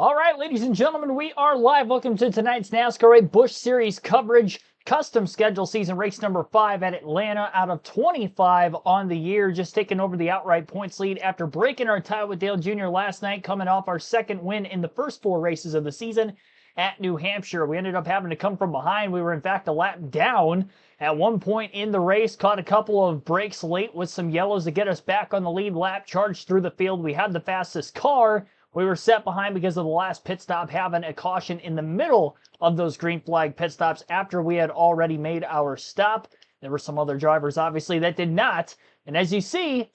All right, ladies and gentlemen, we are live. Welcome to tonight's NASCAR Busch Series coverage. Custom schedule season race number 5 at Atlanta out of 25 on the year. Just taking over the outright points lead after breaking our tie with Dale Jr. last night, coming off our second win in the first 4 races of the season at New Hampshire. We ended up having to come from behind. We were, in fact, a lap down at one point in the race. Caught a couple of breaks late with some yellows to get us back on the lead lap. Charged through the field. We had the fastest car. We were set behind because of the last pit stop having a caution in the middle of those green flag pit stops after we had already made our stop. There were some other drivers, obviously, that did not. And as you see,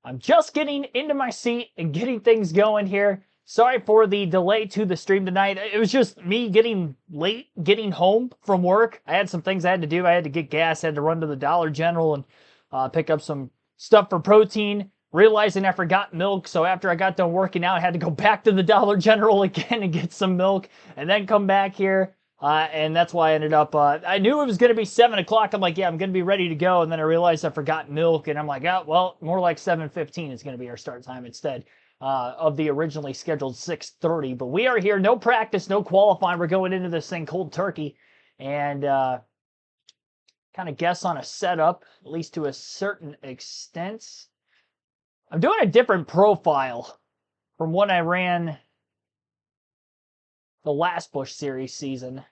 I'm just getting into my seat and getting things going here. Sorry for the delay to the stream tonight. It was just me getting late, getting home from work. I had some things I had to do. I had to get gas. I had to run to the Dollar General and pick up some stuff for protein. Realizing I forgot milk, so after I got done working out, I had to go back to the Dollar General again and get some milk, and then come back here, and that's why I ended up, I knew it was going to be 7 o'clock. I'm like, yeah, I'm going to be ready to go, and then I realized I forgot milk, and I'm like, oh, well, more like 7:15 is going to be our start time instead of the originally scheduled 6:30, but we are here, no practice, no qualifying. We're going into this thing cold turkey, and kind of guess on a setup, at least to a certain extent. I'm doing a different profile from when I ran the last Busch Series season.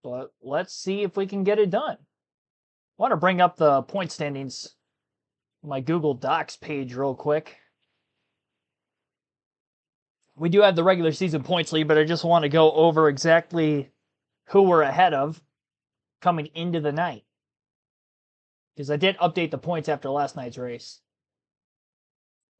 But let's see if we can get it done. I want to bring up the point standings on my Google Docs page real quick. We do have the regular season points lead, but I just want to go over exactly who we're ahead of coming into the night, because I did update the points after last night's race.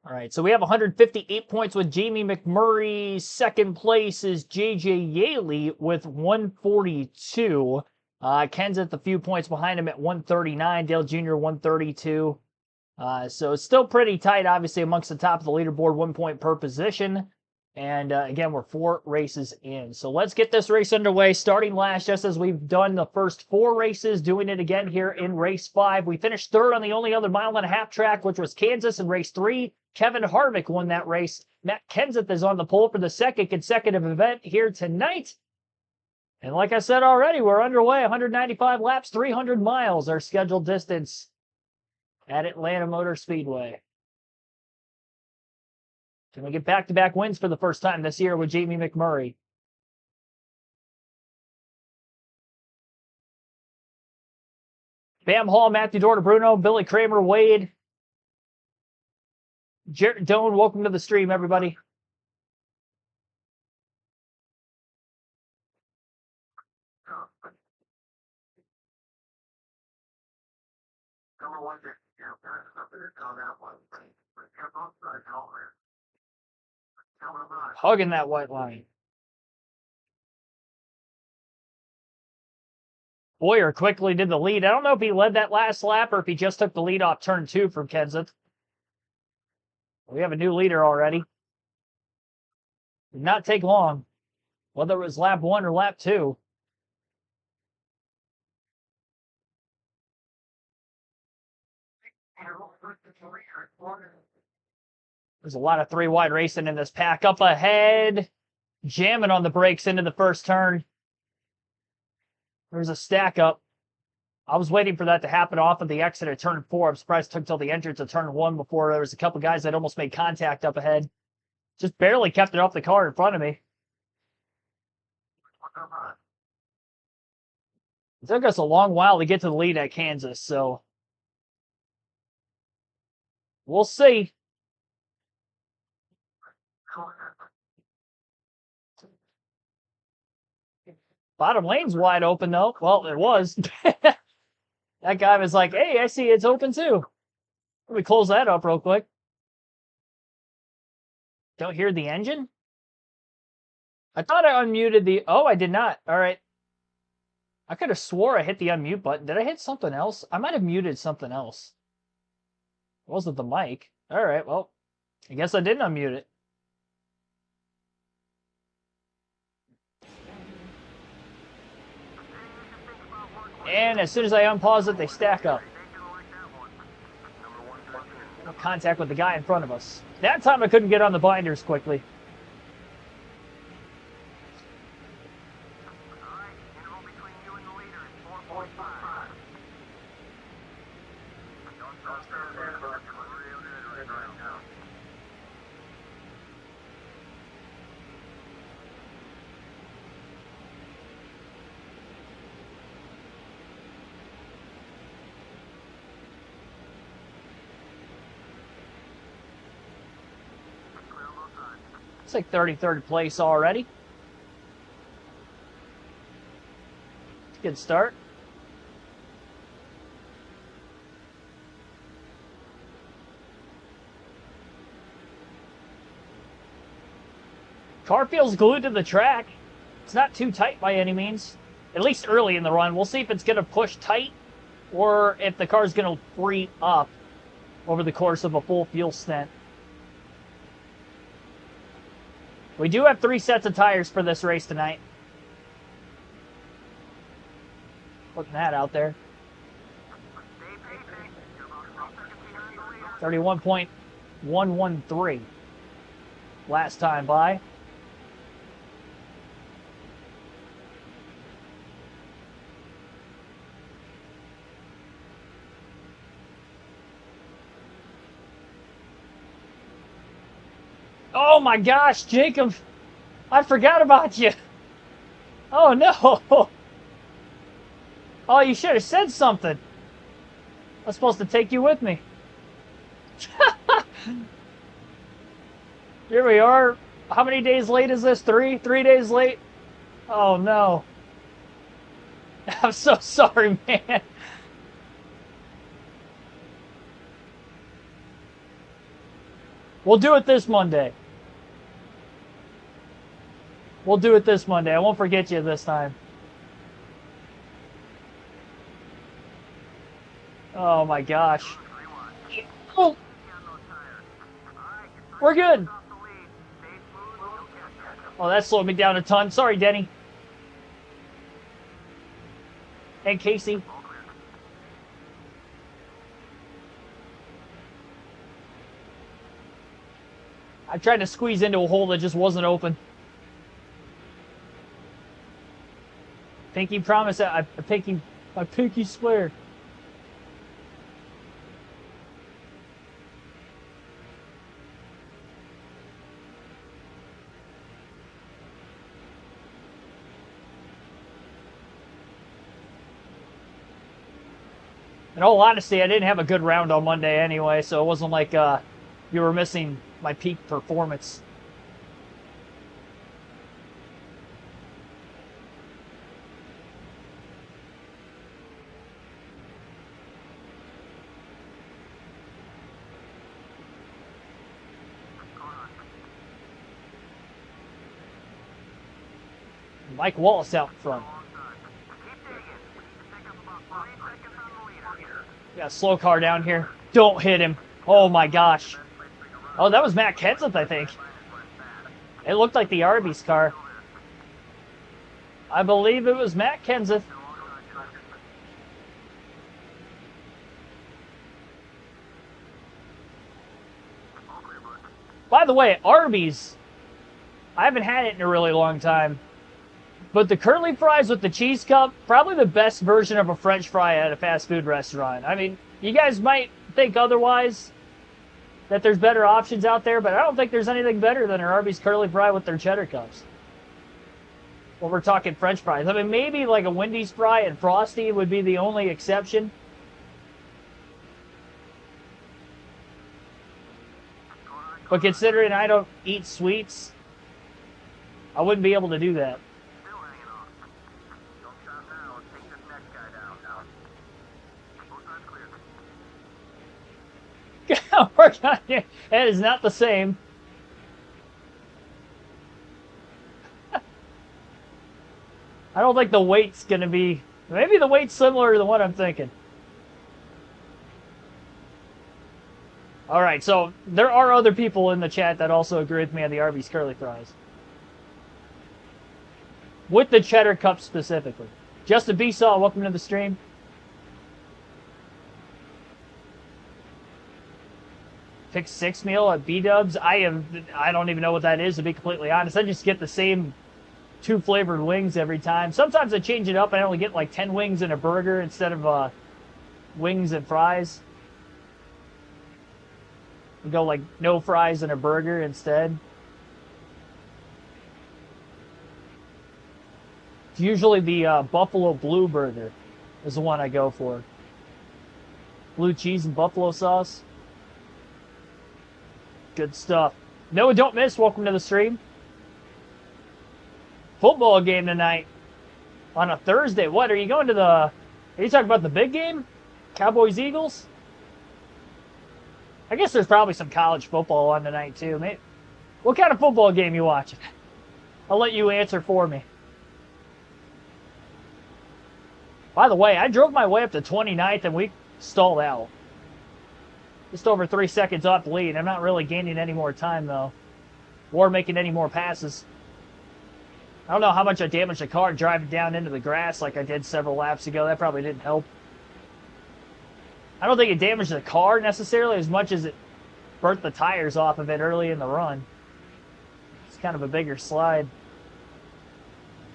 All right, so we have 158 points with Jamie McMurray. Second place is J.J. Yaley with 142. Kenseth a few points behind him at 139. Dale Jr. 132. So it's still pretty tight, obviously, amongst the top of the leaderboard, 1 point per position. And again, we're 4 races in. So let's get this race underway, starting last, just as we've done the first 4 races, doing it again here in race 5. We finished third on the only other mile-and-a-half track, which was Kansas in race 3. Kevin Harvick won that race. Matt Kenseth is on the pole for the second consecutive event here tonight. And like I said already, we're underway. 195 laps, 300 miles, our scheduled distance at Atlanta Motor Speedway. Can we get back-to-back wins for the first time this year with Jamie McMurray? Bam Hall, Matthew Dorta-Bruno, Billy Kramer, Wade, Jarrett Doan, welcome to the stream, everybody. Hugging that white line. Boyer quickly did the lead. I don't know if he led that last lap or if he just took the lead off turn 2 from Kenseth. We have a new leader already. Did not take long, whether it was lap 1 or lap 2. There's a lot of 3 wide racing in this pack. Up ahead, jamming on the brakes into the first turn. There's a stack up. I was waiting for that to happen off of the exit at turn 4. I'm surprised it took till the entrance of turn 1 before there was a couple guys that almost made contact up ahead. Just barely kept it off the car in front of me. It took us a long while to get to the lead at Kansas, so we'll see. Bottom lane's wide open, though. Well, it was. That guy was like, hey, I see it's open, too. Let me close that up real quick. Don't hear the engine? I thought I unmuted the... Oh, I did not. All right. I could have swore I hit the unmute button. Did I hit something else? I might have muted something else. It wasn't the mic. All right, well, I guess I didn't unmute it. And as soon as I unpause it, they stack up. Contact with the guy in front of us. That time I couldn't get on the binders quickly. It's like 33rd place already. It's a good start. Car feels glued to the track. It's not too tight by any means. At least early in the run. We'll see if it's going to push tight or if the car's going to free up over the course of a full fuel stint. We do have 3 sets of tires for this race tonight. Putting that out there. 31.113 last time by. Oh my gosh, Jacob, I forgot about you. Oh no. Oh, you should have said something. I was supposed to take you with me. Here we are. How many days late is this? 3 days late? Oh no. I'm so sorry, man. We'll do it this Monday. We'll do it this Monday. I won't forget you this time. Oh my gosh. Oh. We're good. Oh, that slowed me down a ton. Sorry, Denny. And Casey. I tried to squeeze into a hole that just wasn't open. Pinky promise that my pinky swear. In all honesty, I didn't have a good round on Monday anyway, so it wasn't like you were missing my peak performance. Mike Wallace out front. Yeah, slow car down here. Don't hit him. Oh my gosh. Oh, that was Matt Kenseth, I think. It looked like the Arby's car. I believe it was Matt Kenseth. By the way, Arby's, I haven't had it in a really long time. But the curly fries with the cheese cup, probably the best version of a French fry at a fast food restaurant. I mean, you guys might think otherwise, that there's better options out there, but I don't think there's anything better than an Arby's curly fry with their cheddar cups. Well, we're talking French fries. I mean, maybe like a Wendy's fry and Frosty would be the only exception. But considering I don't eat sweets, I wouldn't be able to do that. That is not the same. I don't think the weight's going to be... Maybe the weight's similar to the one I'm thinking. Alright, so there are other people in the chat that also agree with me on the Arby's curly fries. With the cheddar cup specifically. Justin Besaw, welcome to the stream. Pick 6 meal at B-Dubs. I don't even know what that is, to be completely honest. I just get the same 2 flavored wings every time. Sometimes I change it up and I only get like 10 wings and a burger instead of wings and fries. I go like no fries and a burger instead. It's usually the Buffalo Blue Burger is the one I go for. Blue cheese and buffalo sauce. Good stuff. No, don't miss. Welcome to the stream. Football game tonight on a Thursday. What, are you going to the... Are you talking about the big game? Cowboys, Eagles? I guess there's probably some college football on tonight, too. Maybe. What kind of football game you watching? I'll let you answer for me. By the way, I drove my way up to 29th and we stalled out. Just over 3 seconds off the lead. I'm not really gaining any more time, though. Or making any more passes. I don't know how much I damaged the car driving down into the grass like I did several laps ago. That probably didn't help. I don't think it damaged the car necessarily as much as it burnt the tires off of it early in the run. It's kind of a bigger slide.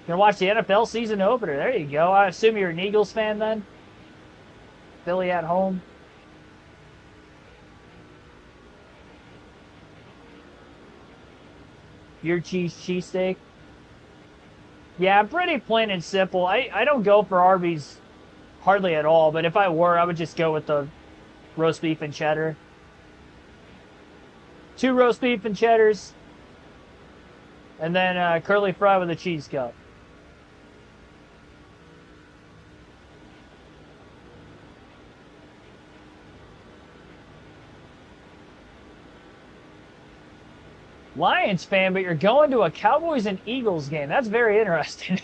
Gonna watch the NFL season opener. There you go. I assume you're an Eagles fan then? Philly at home. Your cheesesteak. Yeah, I'm pretty plain and simple. I don't go for Arby's hardly at all, but if I were, I would just go with the roast beef and cheddar. 2 roast beef and cheddars. And then curly fry with a cheese cup. Lions fan, but you're going to a Cowboys and Eagles game. That's very interesting.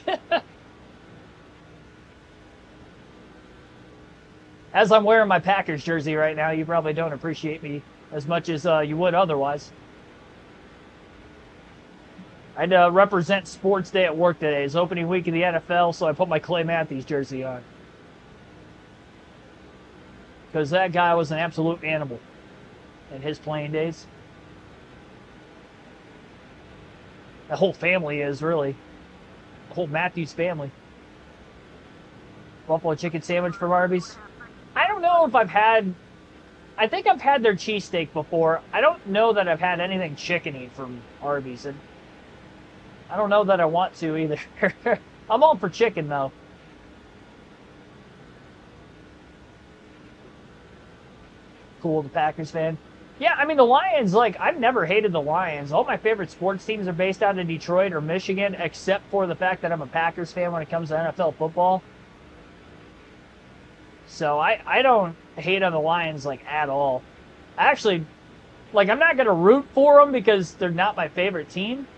As I'm wearing my Packers jersey right now, you probably don't appreciate me as much as you would otherwise. I had to represent Sports Day at work today. It's opening week of the NFL, so I put my Clay Matthews jersey on. Because that guy was an absolute animal in his playing days. The whole family is, really. The whole Matthews family. Buffalo chicken sandwich from Arby's. I don't know if I've had... I think I've had their cheesesteak before. I don't know that I've had anything chickeny from Arby's. And I don't know that I want to either. I'm all for chicken, though. Cool, the Packers fan. Yeah, I mean, the Lions, like, I've never hated the Lions. All my favorite sports teams are based out of Detroit or Michigan, except for the fact that I'm a Packers fan when it comes to NFL football. So I don't hate on the Lions, like, at all. Actually, like, I'm not going to root for them because they're not my favorite team.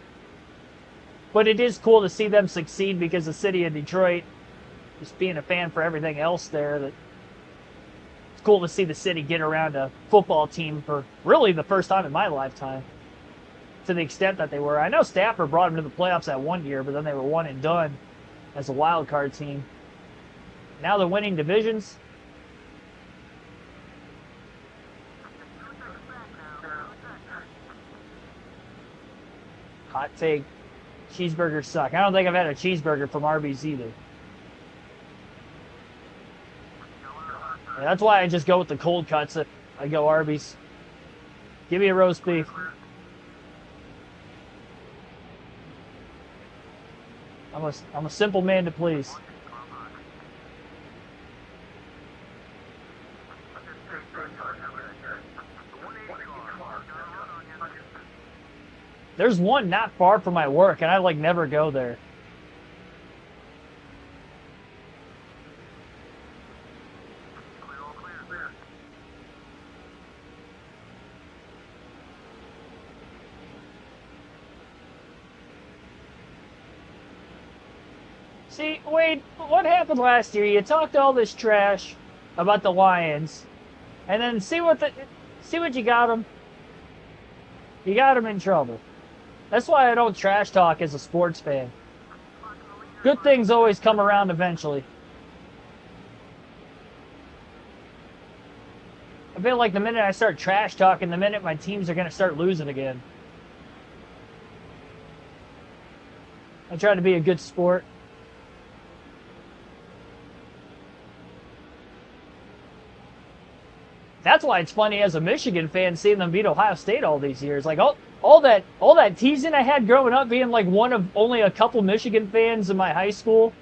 But it is cool to see them succeed because the city of Detroit, just being a fan for everything else there, that it's cool to see the city get around a football team for really the first time in my lifetime. To the extent that they were. I know Stafford brought them to the playoffs that one year, but then they were one and done as a wild card team. Now they're winning divisions. Hot take. Cheeseburgers suck. I don't think I've had a cheeseburger from Arby's either. Yeah, that's why I just go with the cold cuts. I go Arby's. Give me a roast beef. I'm a simple man to please. There's one not far from my work, and I like never go there. See, Wade, what happened last year? You talked all this trash about the Lions, and then see what you got them. You got them in trouble. That's why I don't trash talk as a sports fan. Good things always come around eventually. I feel like the minute I start trash talking, the minute my teams are going to start losing again. I try to be a good sport. That's why it's funny as a Michigan fan seeing them beat Ohio State all these years. Like all that teasing I had growing up, being like one of only a couple Michigan fans in my high school.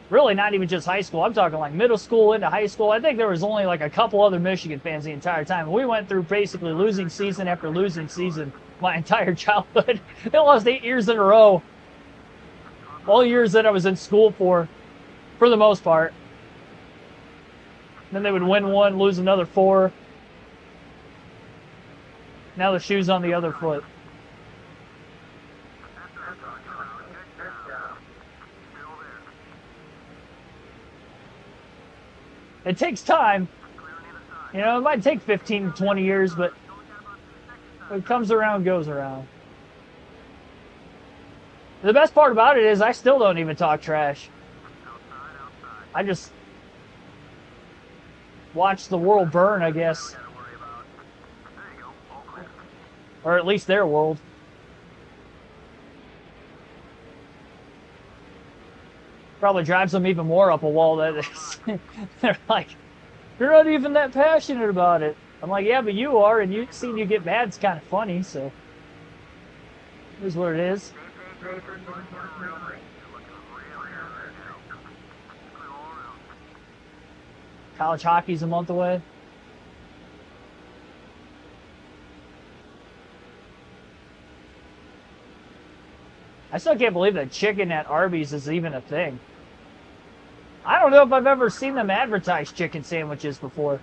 Really, not even just high school. I'm talking like middle school into high school. I think there was only like a couple other Michigan fans the entire time. We went through basically losing season after losing season my entire childhood. They lost 8 years in a row. All years that I was in school for the most part. Then they would win one, lose another 4. Now the shoe's on the other foot. It takes time. You know, it might take 15, 20 years, but what comes around goes around. The best part about it is I still don't even talk trash. I just watch the world burn, I guess. Or at least their world. Probably drives them even more up a wall. That they're like, you're not even that passionate about it. I'm like, yeah, but you are, and you seeing you get mad is kind of funny, so here's what it is. College hockey's a month away. I still can't believe that chicken at Arby's is even a thing. I don't know if I've ever seen them advertise chicken sandwiches before.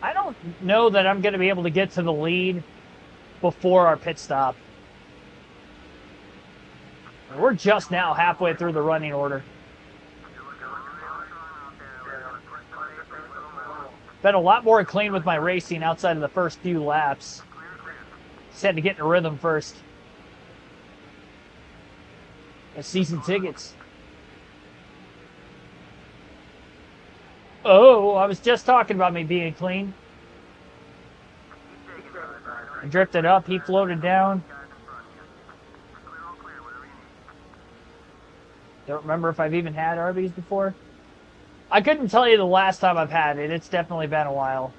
I don't know that I'm going to be able to get to the lead before our pit stop. We're just now halfway through the running order. Been a lot more clean with my racing outside of the first few laps. Just had to get in a rhythm first. That's season tickets. Oh, I was just talking about me being clean. I drifted up, he floated down. Don't remember if I've even had Arby's before. I couldn't tell you the last time I've had it. It's definitely been a while.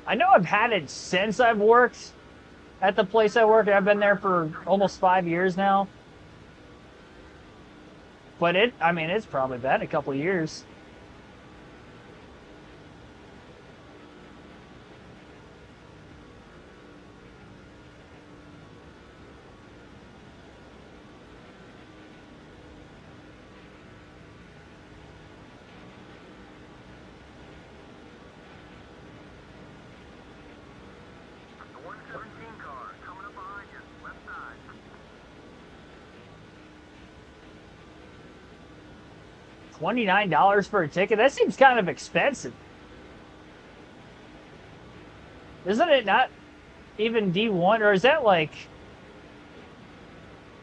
I know I've had it since I've worked at the place I work. I've been there for almost 5 years now. But it's probably been a couple years. $29 for a ticket? That seems kind of expensive. Isn't it not even D1? Or is that like...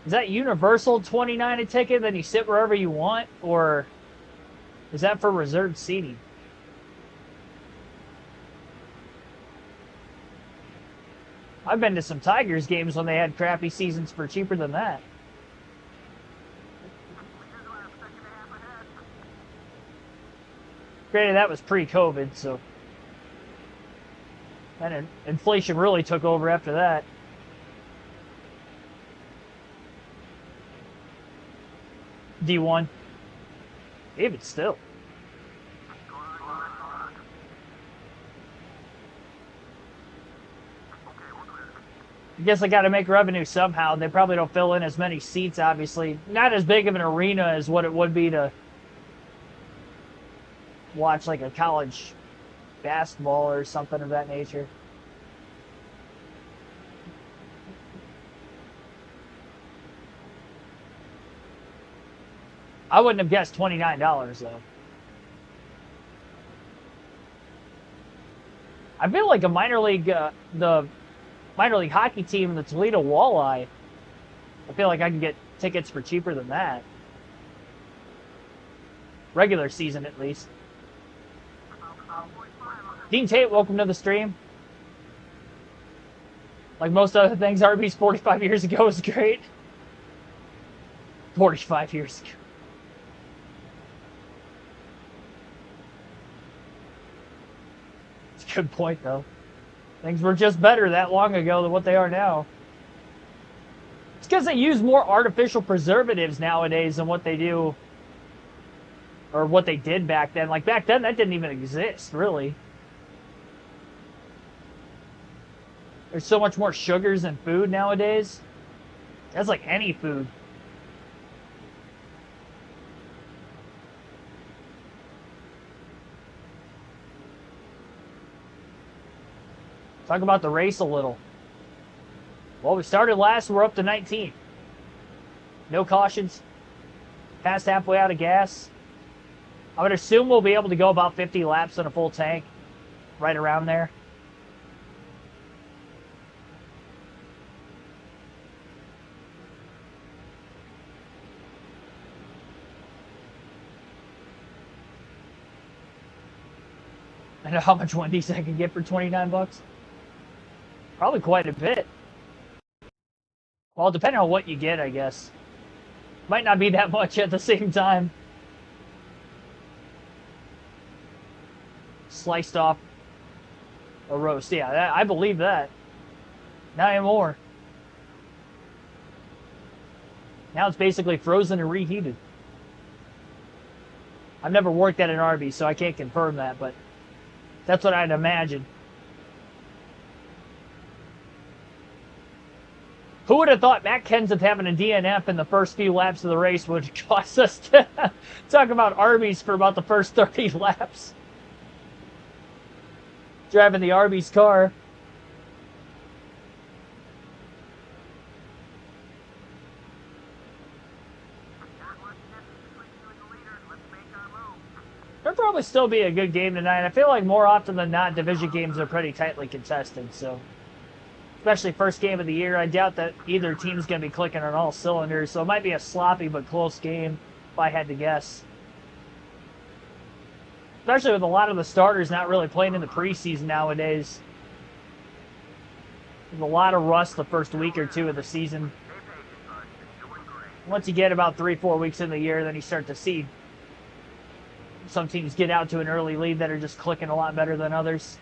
Is that universal $29 a ticket, then you sit wherever you want? Or is that for reserved seating? I've been to some Tigers games when they had crappy seasons for cheaper than that. Granted, that was pre-COVID, so... And inflation really took over after that. D1. Even still. I guess I got to make revenue somehow. They probably don't fill in as many seats, obviously. Not as big of an arena as what it would be to watch like a college basketball or something of that nature. I wouldn't have guessed $29 though. I feel like a minor league, the minor league hockey team, the Toledo Walleye. I feel like I can get tickets for cheaper than that. Regular season, at least. Dean Tate, welcome to the stream. Like most other things, Arby's 45 years ago was great. 45 years ago. It's a good point, though. Things were just better that long ago than what they are now. It's because they use more artificial preservatives nowadays than what they do, or what they did back then. Like back then, that didn't even exist, really. There's so much more sugars in food nowadays. That's like any food. Talk about the race a little. Well, we started last, we're up to 19. No cautions. Past halfway out of gas. I would assume we'll be able to go about 50 laps on a full tank. Right around there. I know how much Wendy's I can get for 29 bucks. Probably quite a bit. Well, depending on what you get, I guess. Might not be that much at the same time. Sliced off a roast. Yeah, I believe that. Not anymore. Now it's basically frozen and reheated. I've never worked at an Arby's, so I can't confirm that, but that's what I'd imagine. Who would have thought Matt Kenseth having a DNF in the first few laps of the race would cause us to talk about Arby's for about the first 30 laps? Driving the Arby's car. There'll probably still be a good game tonight. I feel like more often than not, division games are pretty tightly contested, so... Especially first game of the year. I doubt that either team's going to be clicking on all cylinders, so it might be a sloppy but close game, if I had to guess. Especially with a lot of the starters not really playing in the preseason nowadays. There's a lot of rust the first week or two of the season. Once you get about 3-4 weeks in the year, then you start to see some teams get out to an early lead that are just clicking a lot better than others.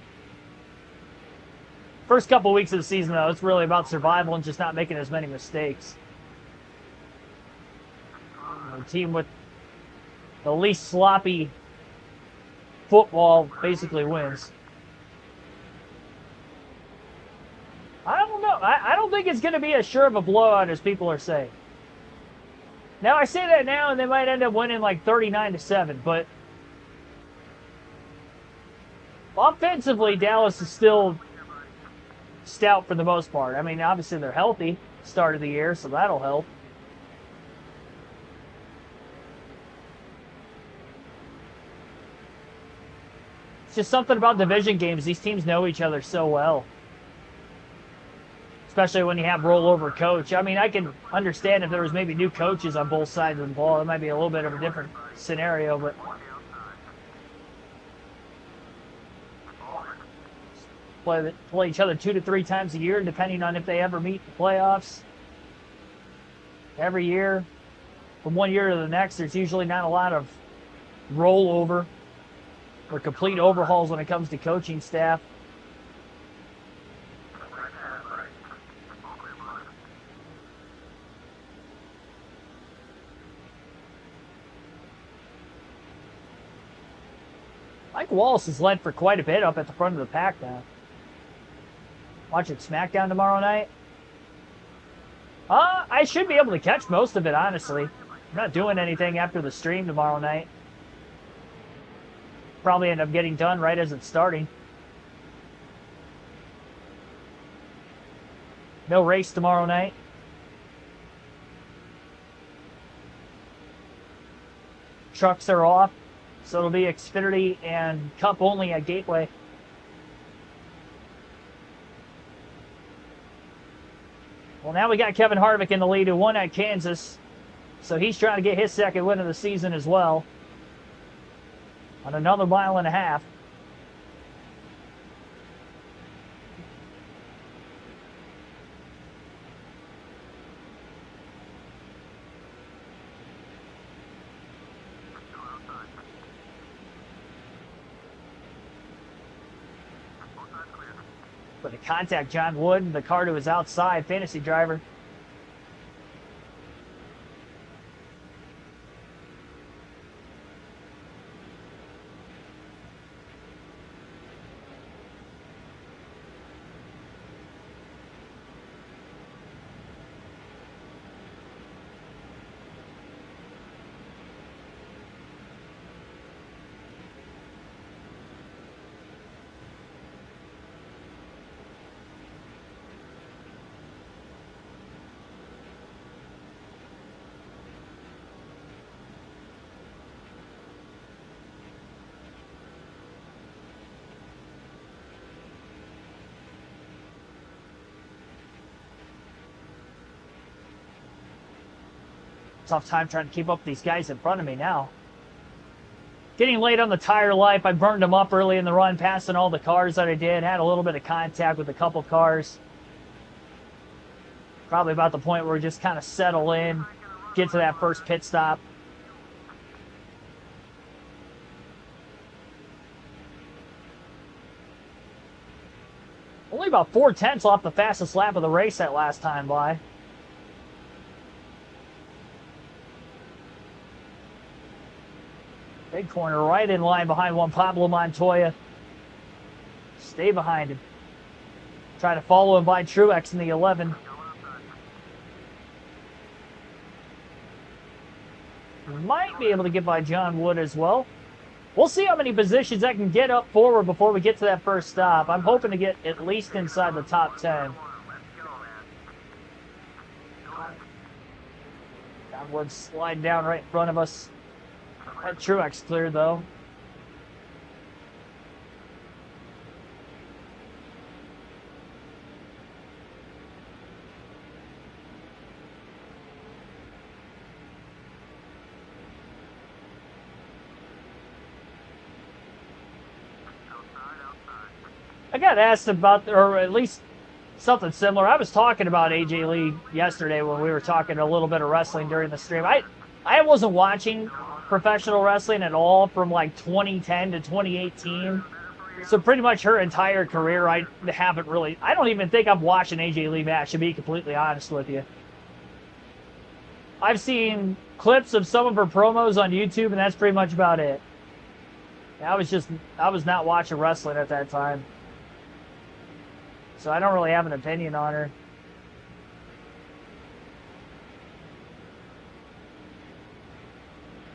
First couple weeks of the season, though, it's really about survival and just not making as many mistakes. The team with the least sloppy football basically wins. I don't know. I don't think it's going to be as sure of a blowout as people are saying. Now, I say that now, and they might end up winning like 39-7, but offensively, Dallas is still stout for the most part. I mean, obviously they're healthy start of the year, so that'll help. It's just something about division games. These teams know each other so well. Especially when you have rollover coach. I mean, I can understand if there was maybe new coaches on both sides of the ball. It might be a little bit of a different scenario, but play each other 2 to 3 times a year, depending on if they ever meet the playoffs. Every year, from one year to the next, there's usually not a lot of rollover or complete overhauls when it comes to coaching staff. Mike Wallace has led for quite a bit up at the front of the pack now. Watching SmackDown tomorrow night? I should be able to catch most of it, honestly. I'm not doing anything after the stream tomorrow night. Probably end up getting done right as it's starting. No race tomorrow night. trucks are off. So it'll be Xfinity and Cup only at Gateway. Well, now we got Kevin Harvick in the lead, who won at Kansas. So he's trying to get his second win of the season as well. On another mile and a half. But to contact John Wood, the car to his outside, fantasy driver. Tough time trying to keep up with these guys in front of me now. Getting late on the tire life. I burned them up early in the run, passing all the cars that I did. Had a little bit of contact with a couple cars. Probably about the point where we just kind of settle in, get to that first pit stop. Only about 4/10 off the fastest lap of the race that last time by. Big corner right in line behind Juan Pablo Montoya. Stay behind him. Try to follow him by Truex in the 11. Might be able to get by John Wood as well. We'll see how many positions I can get up forward before we get to that first stop. I'm hoping to get at least inside the top 10. John Wood slide down right in front of us. That Truex cleared though. I got asked about, or at least something similar. I was talking about AJ Lee yesterday when we were talking a little bit of wrestling during the stream. I wasn't watching professional wrestling at all from like 2010 to 2018. So pretty much her entire career, I haven't really, I don't even think I've watched an AJ Lee match, to be completely honest with you. I've seen clips of some of her promos on YouTube, and that's pretty much about it. I was not watching wrestling at that time. So I don't really have an opinion on her.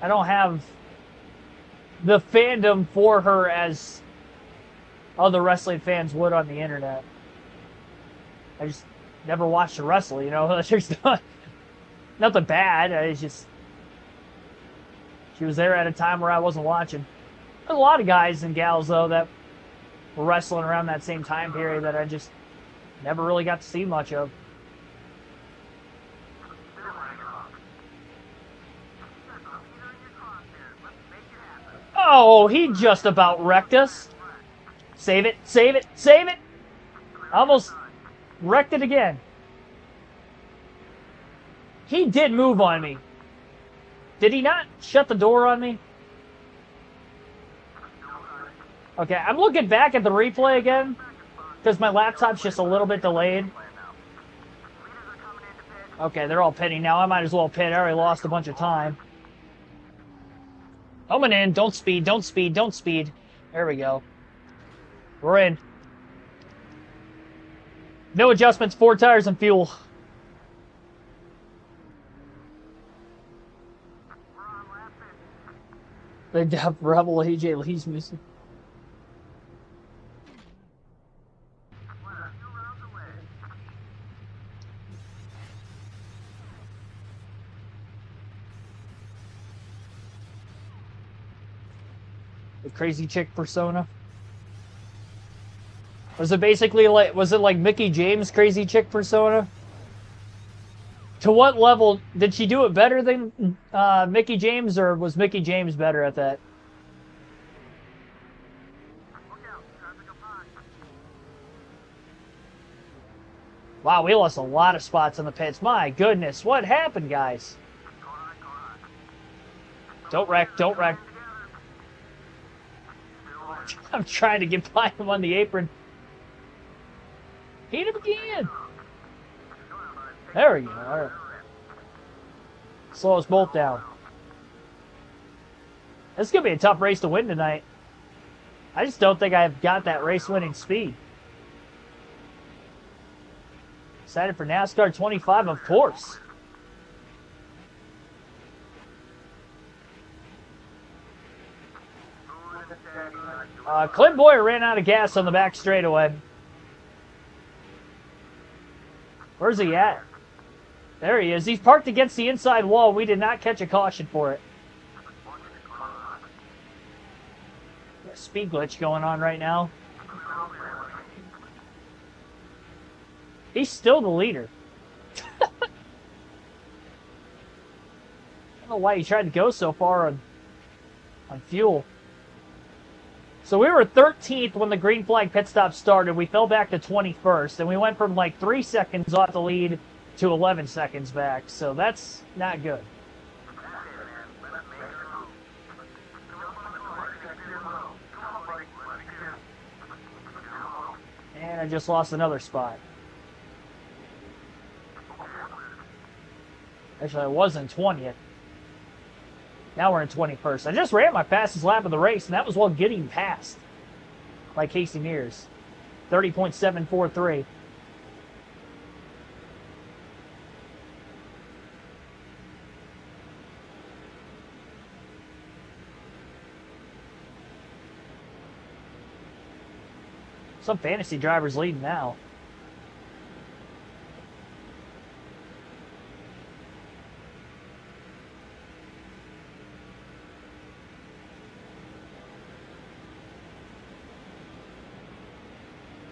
I don't have the fandom for her as other wrestling fans would on the internet. I just never watched her wrestle, you know. There's nothing bad. It's just she was there at a time where I wasn't watching. There's a lot of guys and gals, though, that were wrestling around that same time period that I just never really got to see much of. Oh, he just about wrecked us. Save it, save it, save it. Almost wrecked it again. He did move on me. Did he not shut the door on me? Okay, I'm looking back at the replay again because my laptop's just a little bit delayed. Okay, they're all pitting now. I might as well pit. I already lost a bunch of time. Coming in. Don't speed, don't speed, don't speed. There we go. We're in. No adjustments, 4 tires and fuel. They have Rebel AJ Lee's missing. The crazy chick persona. Was it basically like, was it like Mickey James crazy chick persona? To what level did she do it better than Mickey James, or was Mickey James better at that? Wow, we lost a lot of spots in the pits. My goodness, what happened, guys? Don't wreck, don't wreck. I'm trying to get by him on the apron. Hit him again. There we go. All right. Slow us both down. This is going to be a tough race to win tonight. I just don't think I've got that race-winning speed. Excited for NASCAR 25, of course. Clint Boyer ran out of gas on the back straightaway. Where's he at? There he is. He's parked against the inside wall. We did not catch a caution for it. A speed glitch going on right now. He's still the leader. I don't know why he tried to go so far on fuel. So we were 13th when the green flag pit stop started. We fell back to 21st, and we went from like 3 seconds off the lead to 11 seconds back. So that's not good. And I just lost another spot. Actually, I was in 20th. Now we're in 21st. I just ran my fastest lap of the race, and that was while getting passed by Casey Mears. 30.743. Some fantasy drivers leading now.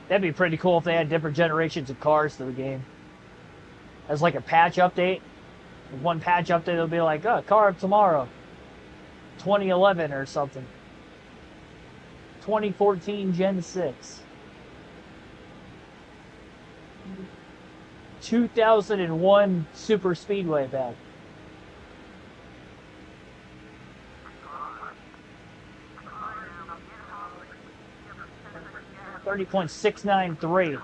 That'd be pretty cool if they had different generations of cars to the game. As like a patch update. One patch update, they'll be like, oh, car of tomorrow. 2011 or something. 2014 Gen 6. 2001 Super Speedway back. .693.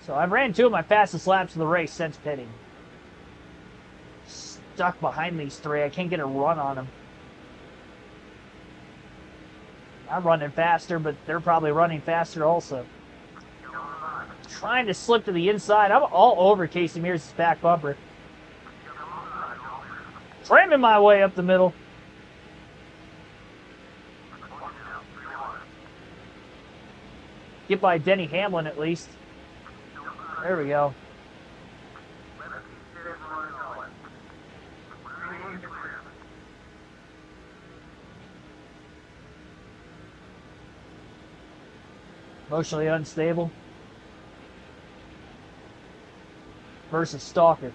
So I've ran 2 of my fastest laps of the race since pitting. Stuck behind these 3. I can't get a run on them. I'm running faster, but they're probably running faster also. Trying to slip to the inside. I'm all over Casey Mears' back bumper. Ramming my way up the middle. Get by Denny Hamlin at least. There we go. Emotionally unstable. Versus stalker.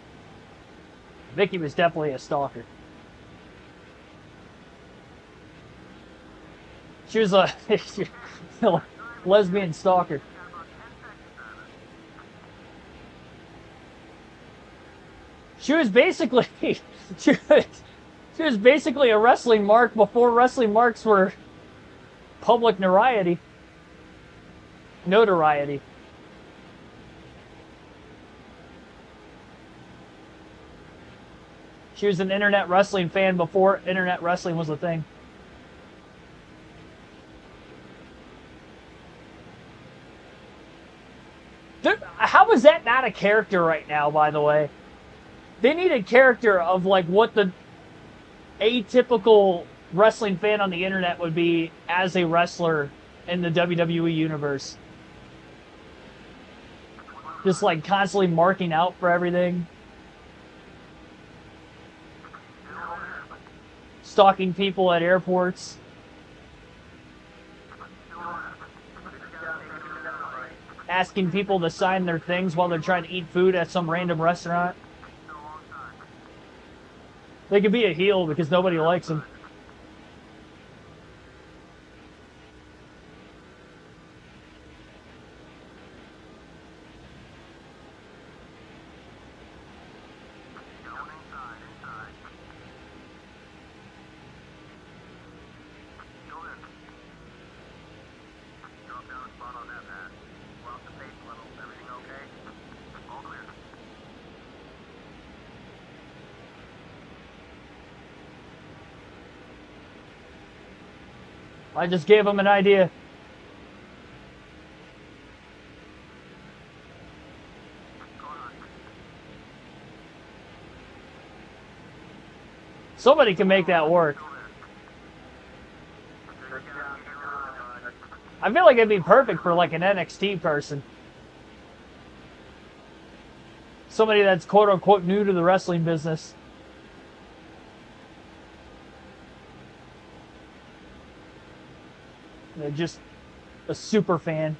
Vicky was definitely a stalker. She was a lesbian stalker. She was basically she was basically a wrestling mark before wrestling marks were public notoriety. She was an internet wrestling fan before internet wrestling was a thing. How is that not a character right now, by the way? They need a character of like what the atypical wrestling fan on the internet would be as a wrestler in the WWE universe. Just like constantly marking out for everything. stalking people at airports. Asking people to sign their things while they're trying to eat food at some random restaurant. They could be a heel because nobody likes them. I just gave him an idea. Somebody can make that work. I feel like it'd be perfect for like an NXT person. Somebody that's quote unquote new to the wrestling business. They're just a super fan.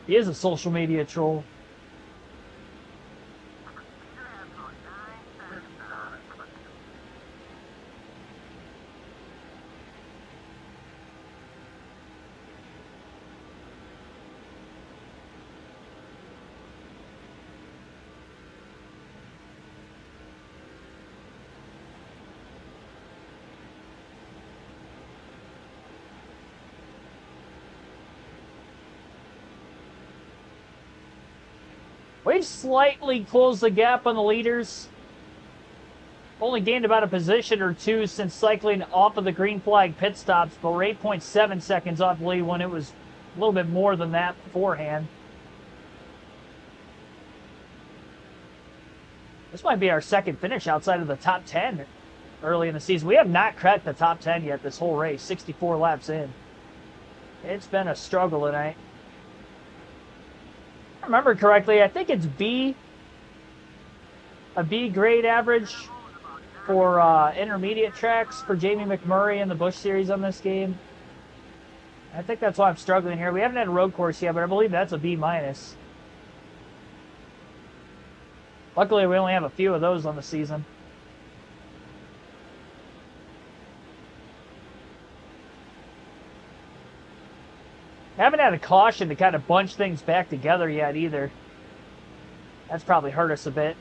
He is a social media troll. We've slightly closed the gap on the leaders. Only gained about a position or two since cycling off of the green flag pit stops, but we're 8.7 seconds off the lead when it was a little bit more than that beforehand. This might be our second finish outside of the top 10 early in the season. We have not cracked the top 10 yet this whole race, 64 laps in. It's been a struggle tonight. If I remember correctly, I think it's a B grade average for intermediate tracks for Jamie McMurray in the Busch series on this game. I think that's why I'm struggling here. We haven't had a road course yet, but I believe that's a B minus. Luckily, we only have a few of those on the season. Haven't had a caution to kind of bunch things back together yet either. That's probably hurt us a bit.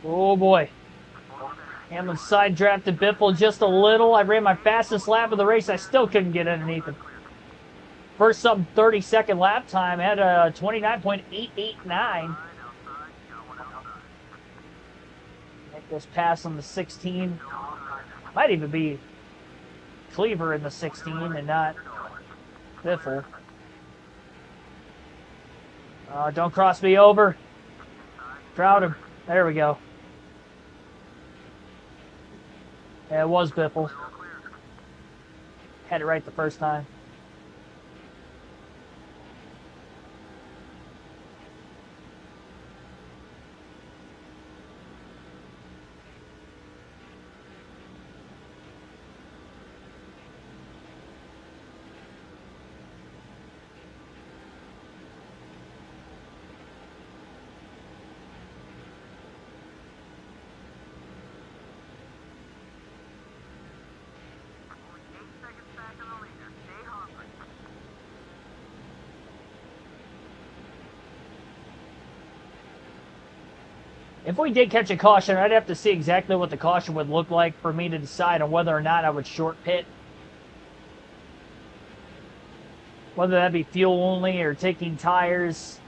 Oh boy. Hamlin side drafted Biffle just a little. I ran my fastest lap of the race. I still couldn't get underneath him. First sub 30-second lap time. Had a 29.889. Make this pass on the 16. Might even be Cleaver in the 16 and not Biffle. Don't cross me over. Crowd him. There we go. Yeah, it was Biffle. Had it right the first time. If we did catch a caution, I'd have to see exactly what the caution would look like for me to decide on whether or not I would short pit. Whether that be fuel only or taking tires.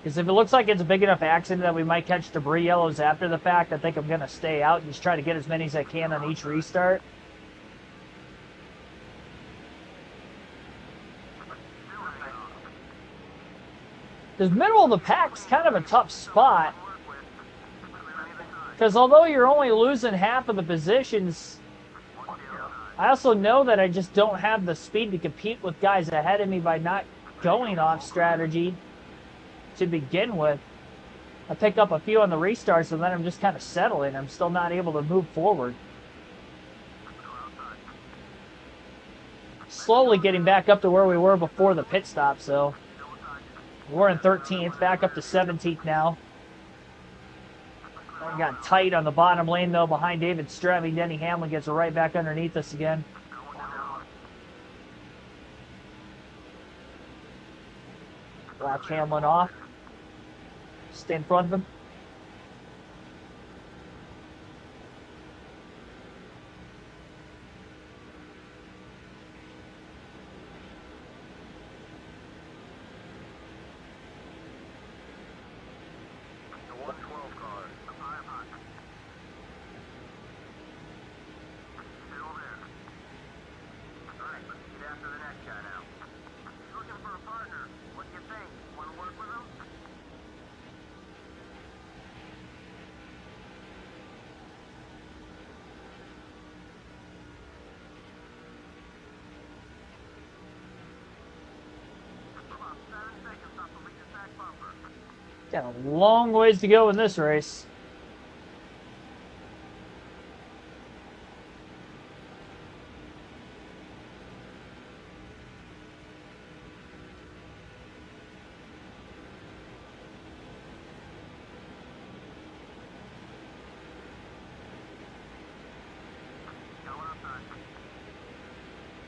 Because if it looks like it's a big enough accident that we might catch debris yellows after the fact, I think I'm going to stay out and just try to get as many as I can on each restart. Because middle of the pack's kind of a tough spot. Because although you're only losing half of the positions, I also know that I just don't have the speed to compete with guys ahead of me by not going off strategy to begin with. I pick up a few on the restarts and then I'm just kind of settling. I'm still not able to move forward. Slowly getting back up to where we were before the pit stop, so we're in 13th, back up to 17th now. I got tight on the bottom lane though behind David Strevy. Denny Hamlin gets right back underneath us again. Watch Hamlin off. Stay in front of him. Got a long ways to go in this race.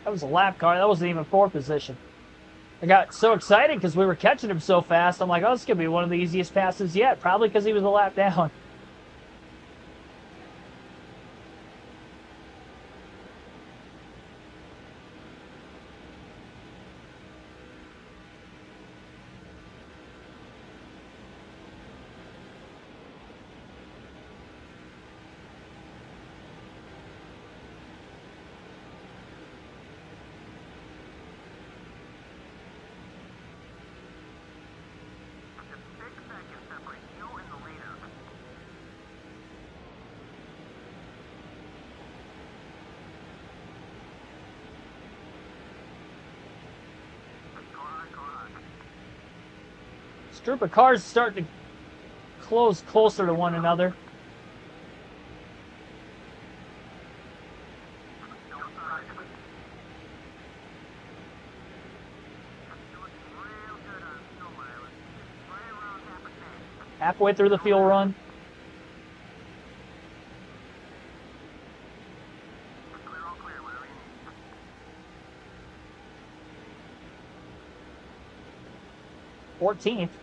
That was a lap car. That wasn't even fourth position. I got so excited because we were catching him so fast. I'm like, oh, this is going to be one of the easiest passes yet. Probably because he was a lap down. This group of cars starting to close closer to one another. Halfway through the fuel run. Fourteenth.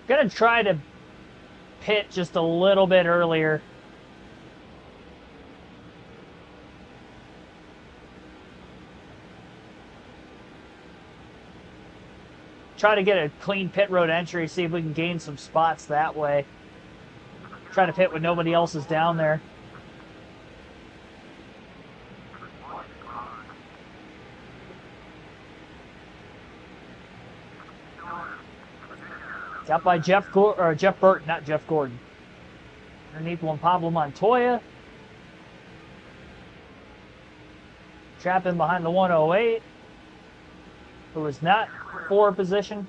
Gonna try to pit just a little bit earlier. try to get a clean pit road entry, see if we can gain some spots that way. Try to pit when nobody else is down there. It's out by Jeff Burton, not Jeff Gordon. Underneath one, Pablo Montoya. Trapping behind the 108. Who was not for position.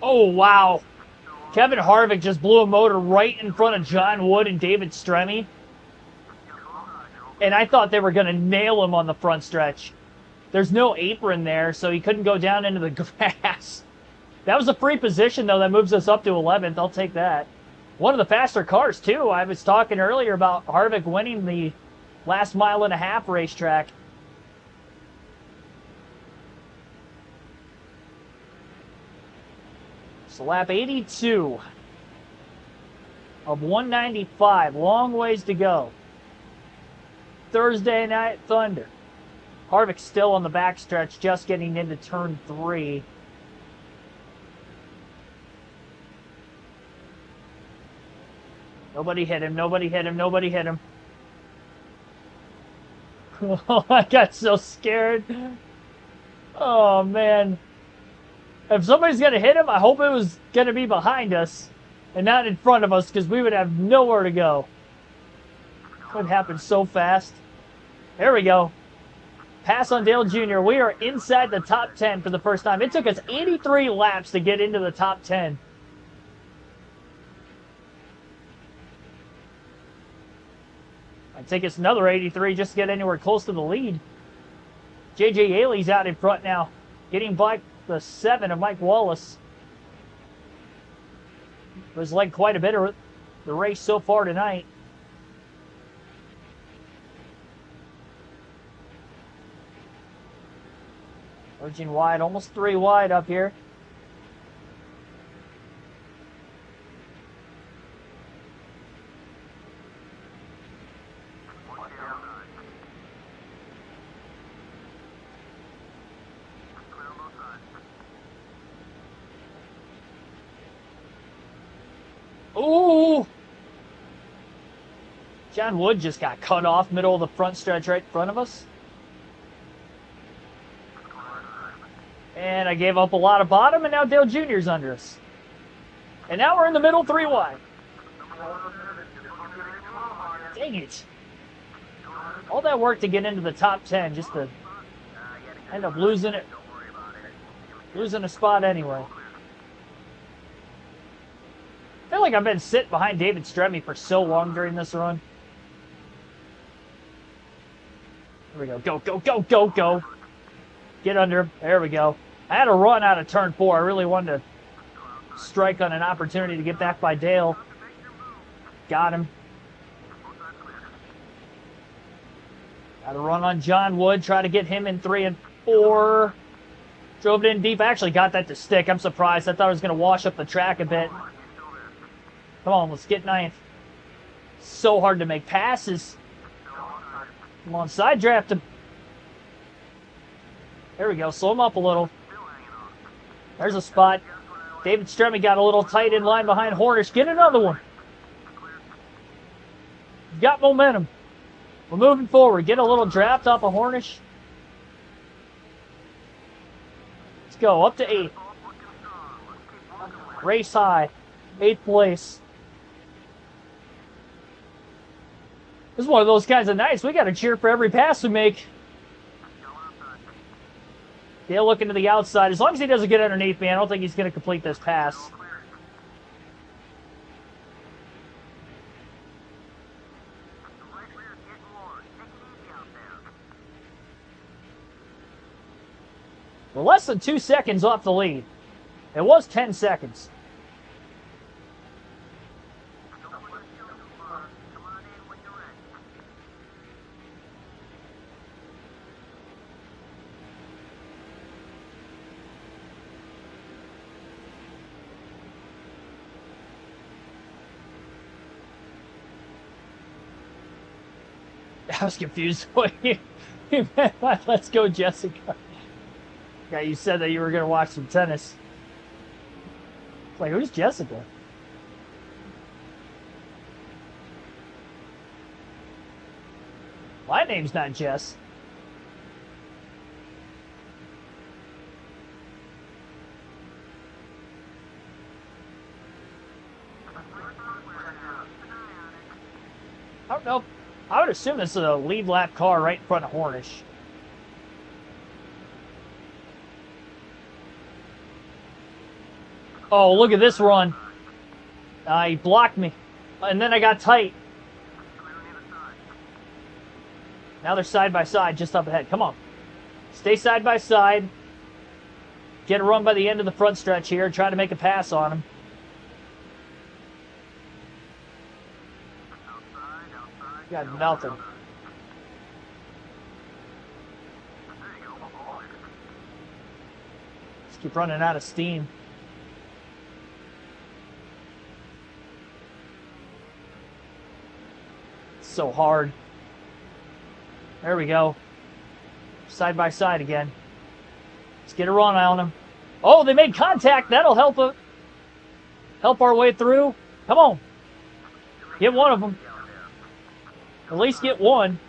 Oh, wow. Kevin Harvick just blew a motor right in front of John Wood and David Stremme. And I thought they were going to nail him on the front stretch. There's no apron there, so he couldn't go down into the grass. That was a free position, though. That moves us up to 11th. I'll take that. One of the faster cars, too. I was talking earlier about Harvick winning the last mile and a half racetrack. So lap 82 of 195. Long ways to go. Thursday Night Thunder. Harvick still on the backstretch, just getting into turn 3. Nobody hit him, nobody hit him, nobody hit him. Oh, I got so scared. Oh, man. If somebody's going to hit him, I hope it was going to be behind us and not in front of us, because we would have nowhere to go. It would happen so fast. There we go. Pass on Dale Jr. We are inside the top 10 for the first time. It took us 83 laps to get into the top 10. I'd take us another 83 just to get anywhere close to the lead. J.J. Yaley's out in front now, getting by the 7 of Mike Wallace. It was like quite a bit of the race so far tonight. Urging wide, almost 3 wide up here. Ooh! John Wood just got cut off middle of the front stretch right in front of us. And I gave up a lot of bottom, and now Dale Jr.'s under us. And now we're in the middle 3 wide. Dang it. All that work to get into the top 10 just to end up losing it. Losing a spot anyway. I feel like I've been sitting behind David Stremme for so long during this run. Here we go. Go, go, go, go, go. Get under him. There we go. I had a run out of turn 4. I really wanted to strike on an opportunity to get back by Dale. Got him. Got a run on John Wood. Try to get him in 3 and 4. Drove it in deep. I actually got that to stick. I'm surprised. I thought I was going to wash up the track a bit. Come on, let's get 9th. So hard to make passes. Come on, side draft him. There we go. Slow him up a little. There's a spot. David Stremme got a little tight in line behind Hornish. Get another one. Got momentum. We're moving forward. Get a little draft off of Hornish. Let's go. Up to 8th. Race high. 8th place. This is one of those kinds of nights. We got to cheer for every pass we make. Dale looking to the outside. As long as he doesn't get underneath me, I don't think he's going to complete this pass. We're less than 2 seconds off the lead. It was 10 seconds. I was confused what you meant by "let's go, Jessica." Yeah, you said that you were going to watch some tennis. It's like, who's Jessica? My name's not Jess. I don't know. I would assume this is a lead lap car right in front of Hornish. Oh, look at this run. He blocked me. And then I got tight. Now they're side by side just up ahead. Come on. Stay side by side. Get a run by the end of the front stretch here. Try to make a pass on him. Got nothing. Just keep running out of steam. It's so hard. There we go. Side by side again. Let's get a run on him. Oh, they made contact. That'll help our way through. Come on. Get one of them. At least get one.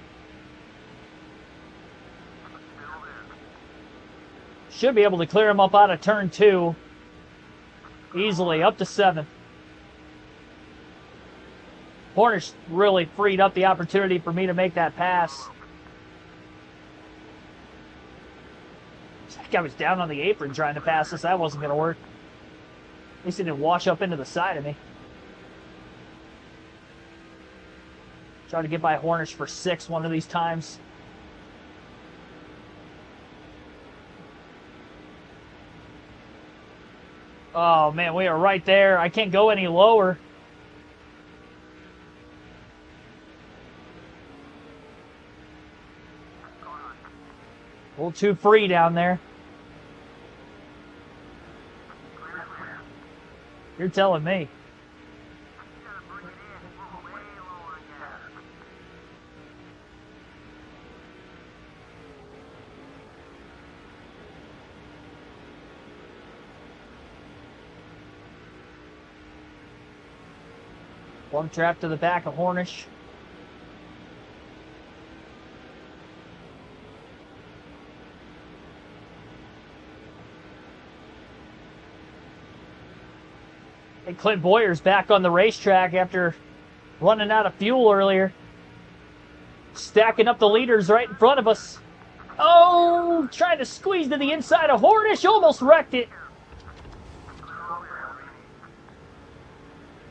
Should be able to clear him up out of turn 2 easily, up to 7th. Hornish really freed up the opportunity for me to make that pass. That guy was down on the apron trying to pass us. That wasn't going to work. At least he didn't wash up into the side of me. Try to get by Hornish for 6 one of these times. Oh, man, we are right there. I can't go any lower. A little too free down there. You're telling me. One trap to the back of Hornish. And Clint Boyer's back on the racetrack after running out of fuel earlier. Stacking up the leaders right in front of us. Oh, trying to squeeze to the inside of Hornish. Almost wrecked it.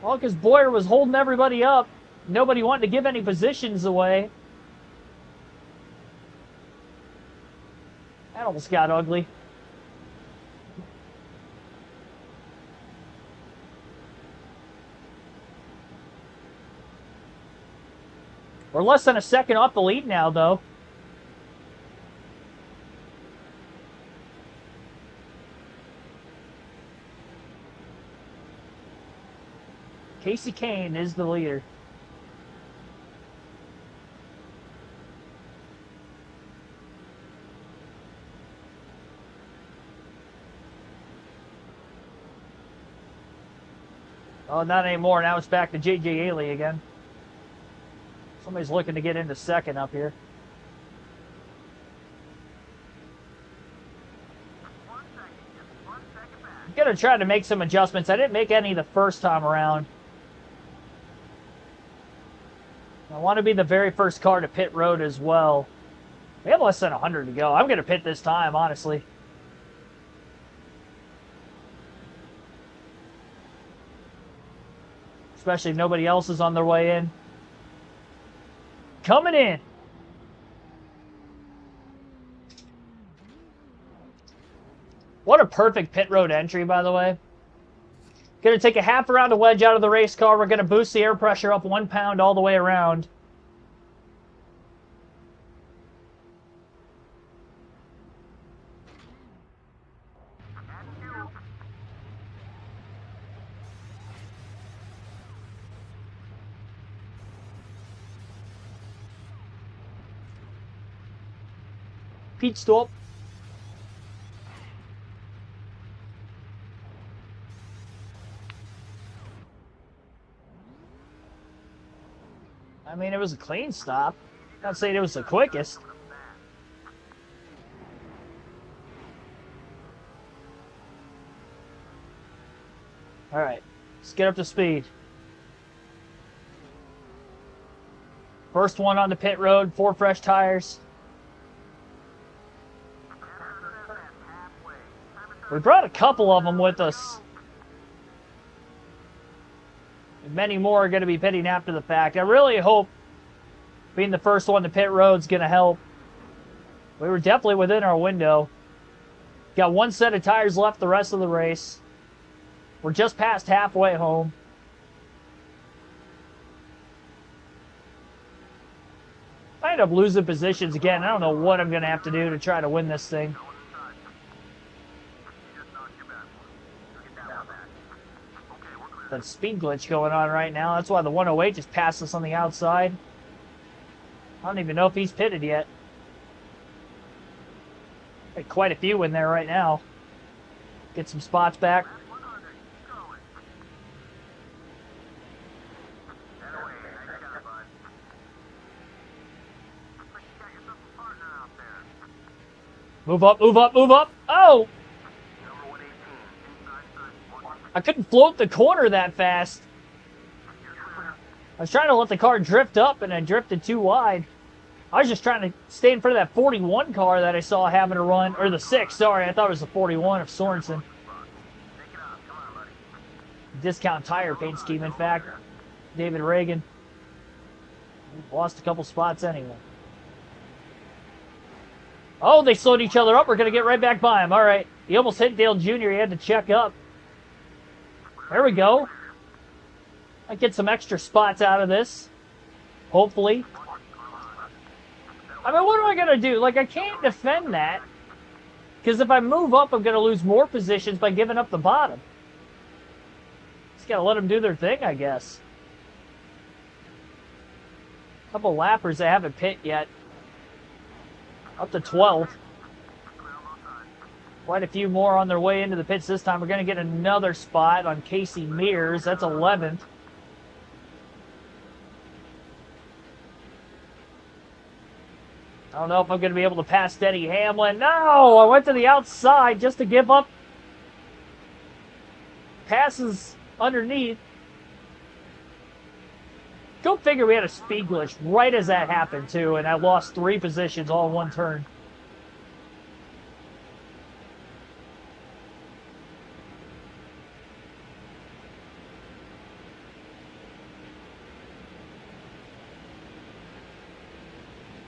Well, because Boyer was holding everybody up. Nobody wanted to give any positions away. That almost got ugly. We're less than a second off the lead now, though. Casey Kane is the leader. Oh, not anymore. Now it's back to J.J. Ailey again. Somebody's looking to get into second up here. I'm going to try to make some adjustments. I didn't make any the first time around. I want to be the very first car to pit road as well. We have less than 100 to go. I'm going to pit this time, honestly. Especially if nobody else is on their way in. Coming in. What a perfect pit road entry, by the way. Going to take a half around a wedge out of the race car. We're going to boost the air pressure up 1 pound all the way around. Pit stop. I mean, it was a clean stop. Not saying it was the quickest. All right, let's get up to speed. First one on the pit road, 4 fresh tires. We brought a couple of them with us. And many more are going to be pitting after the fact. I really hope being the first one to pit road's going to help. We were definitely within our window. Got 1 set of tires left the rest of the race. We're just past halfway home. If I end up losing positions again, I don't know what I'm going to have to do to try to win this thing. That speed glitch going on right now. That's why the 108 just passed us on the outside. I don't even know if he's pitted yet. Got quite a few in there right now. Get some spots back. Move up, move up, move up. Oh! I couldn't float the corner that fast. I was trying to let the car drift up, and I drifted too wide. I was just trying to stay in front of that 41 car that I saw having a run. Or the 6, sorry. I thought it was the 41 of Sorensen. Discount tire paint scheme, in fact. David Reagan. Lost a couple spots anyway. Oh, they slowed each other up. We're going to get right back by him. All right. He almost hit Dale Jr. He had to check up. There we go. I get some extra spots out of this. Hopefully. I mean, what am I going to do? Like, I can't defend that. Because if I move up, I'm going to lose more positions by giving up the bottom. Just got to let them do their thing, I guess. A couple lappers that haven't pit yet. Up to 12. Quite a few more on their way into the pits this time. We're going to get another spot on Casey Mears. That's 11th. I don't know if I'm going to be able to pass Denny Hamlin. No! I went to the outside just to give up passes underneath. Go figure we had a speed glitch right as that happened, too, and I lost 3 positions all in one turn.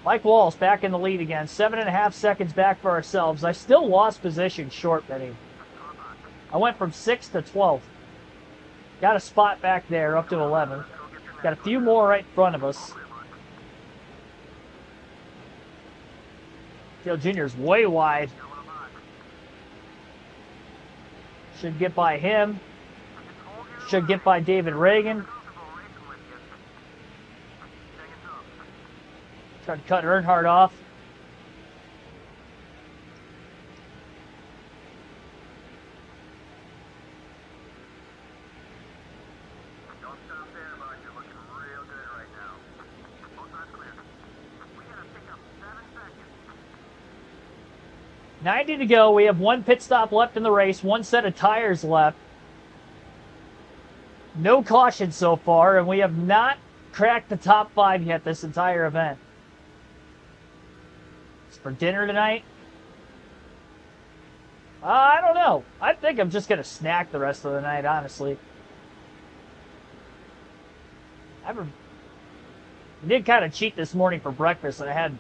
Mike Walsh back in the lead again. 7.5 seconds back for ourselves. I still lost position short betting. I went from 6th to 12th. Got a spot back there up to 11th. Got a few more right in front of us. Dale Jr.'s way wide. Should get by him. Should get by David Reagan. Tried to cut Earnhardt off. Don't stop there, bud. You're looking real good right now. Both sides clear. We gotta pick up 7 seconds. 90 to go. We have 1 pit stop left in the race. 1 set of tires left. No caution so far, and we have not cracked the top 5 yet this entire event. For dinner tonight? I don't know. I think I'm just going to snack the rest of the night, honestly. I did kind of cheat this morning for breakfast. I had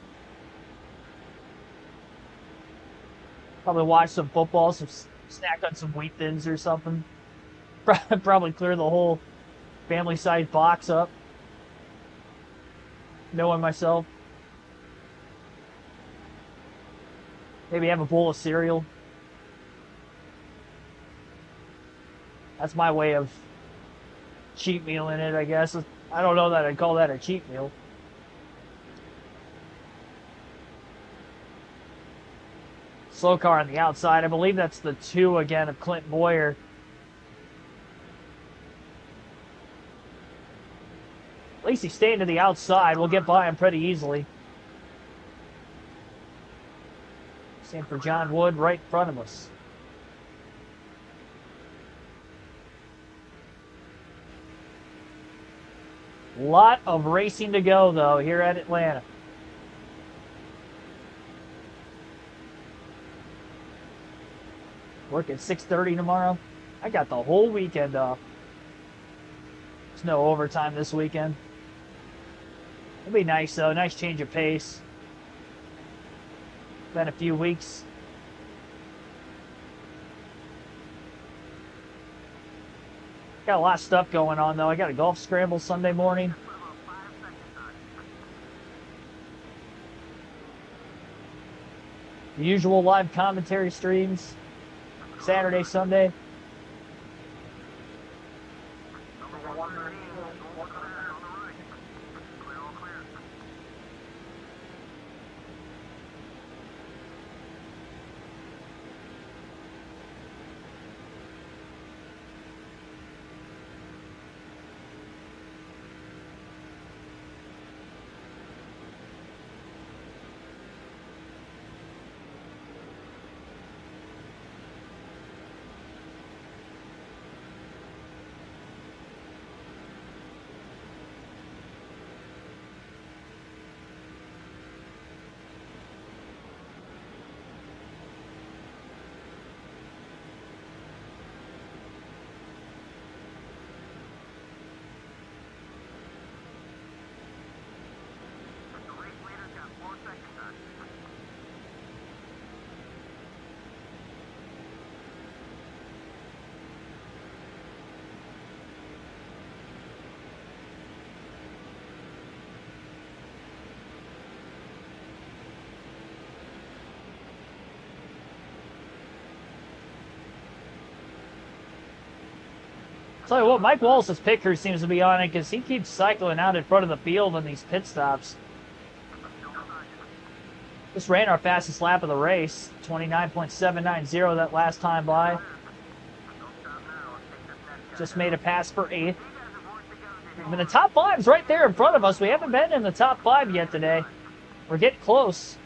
Probably watch some football, snack on some wheat thins or something. Probably clear the whole family-sized box up. Knowing myself. Maybe have a bowl of cereal. That's my way of cheat meal in it, I guess. I don't know that I'd call that a cheat meal. Slow car on the outside. I believe that's the 2 again of Clint Boyer. At least he's staying to the outside. We'll get by him pretty easily. Stand for John Wood right in front of us. Lot of racing to go, though, here at Atlanta. Work at 6:30 tomorrow. I got the whole weekend off. There's no overtime this weekend. It'll be nice, though. Nice change of pace. Been a few weeks. Got a lot of stuff going on, though. I got a golf scramble Sunday morning. The usual live commentary streams. Saturday, Sunday. Tell you what, Mike Wallace's pit crew seems to be on it because he keeps cycling out in front of the field on these pit stops. Just ran our fastest lap of the race, 29.790 that last time by. Just made a pass for 8th. I mean, the top 5's right there in front of us. We haven't been in the top 5 yet today. We're getting close.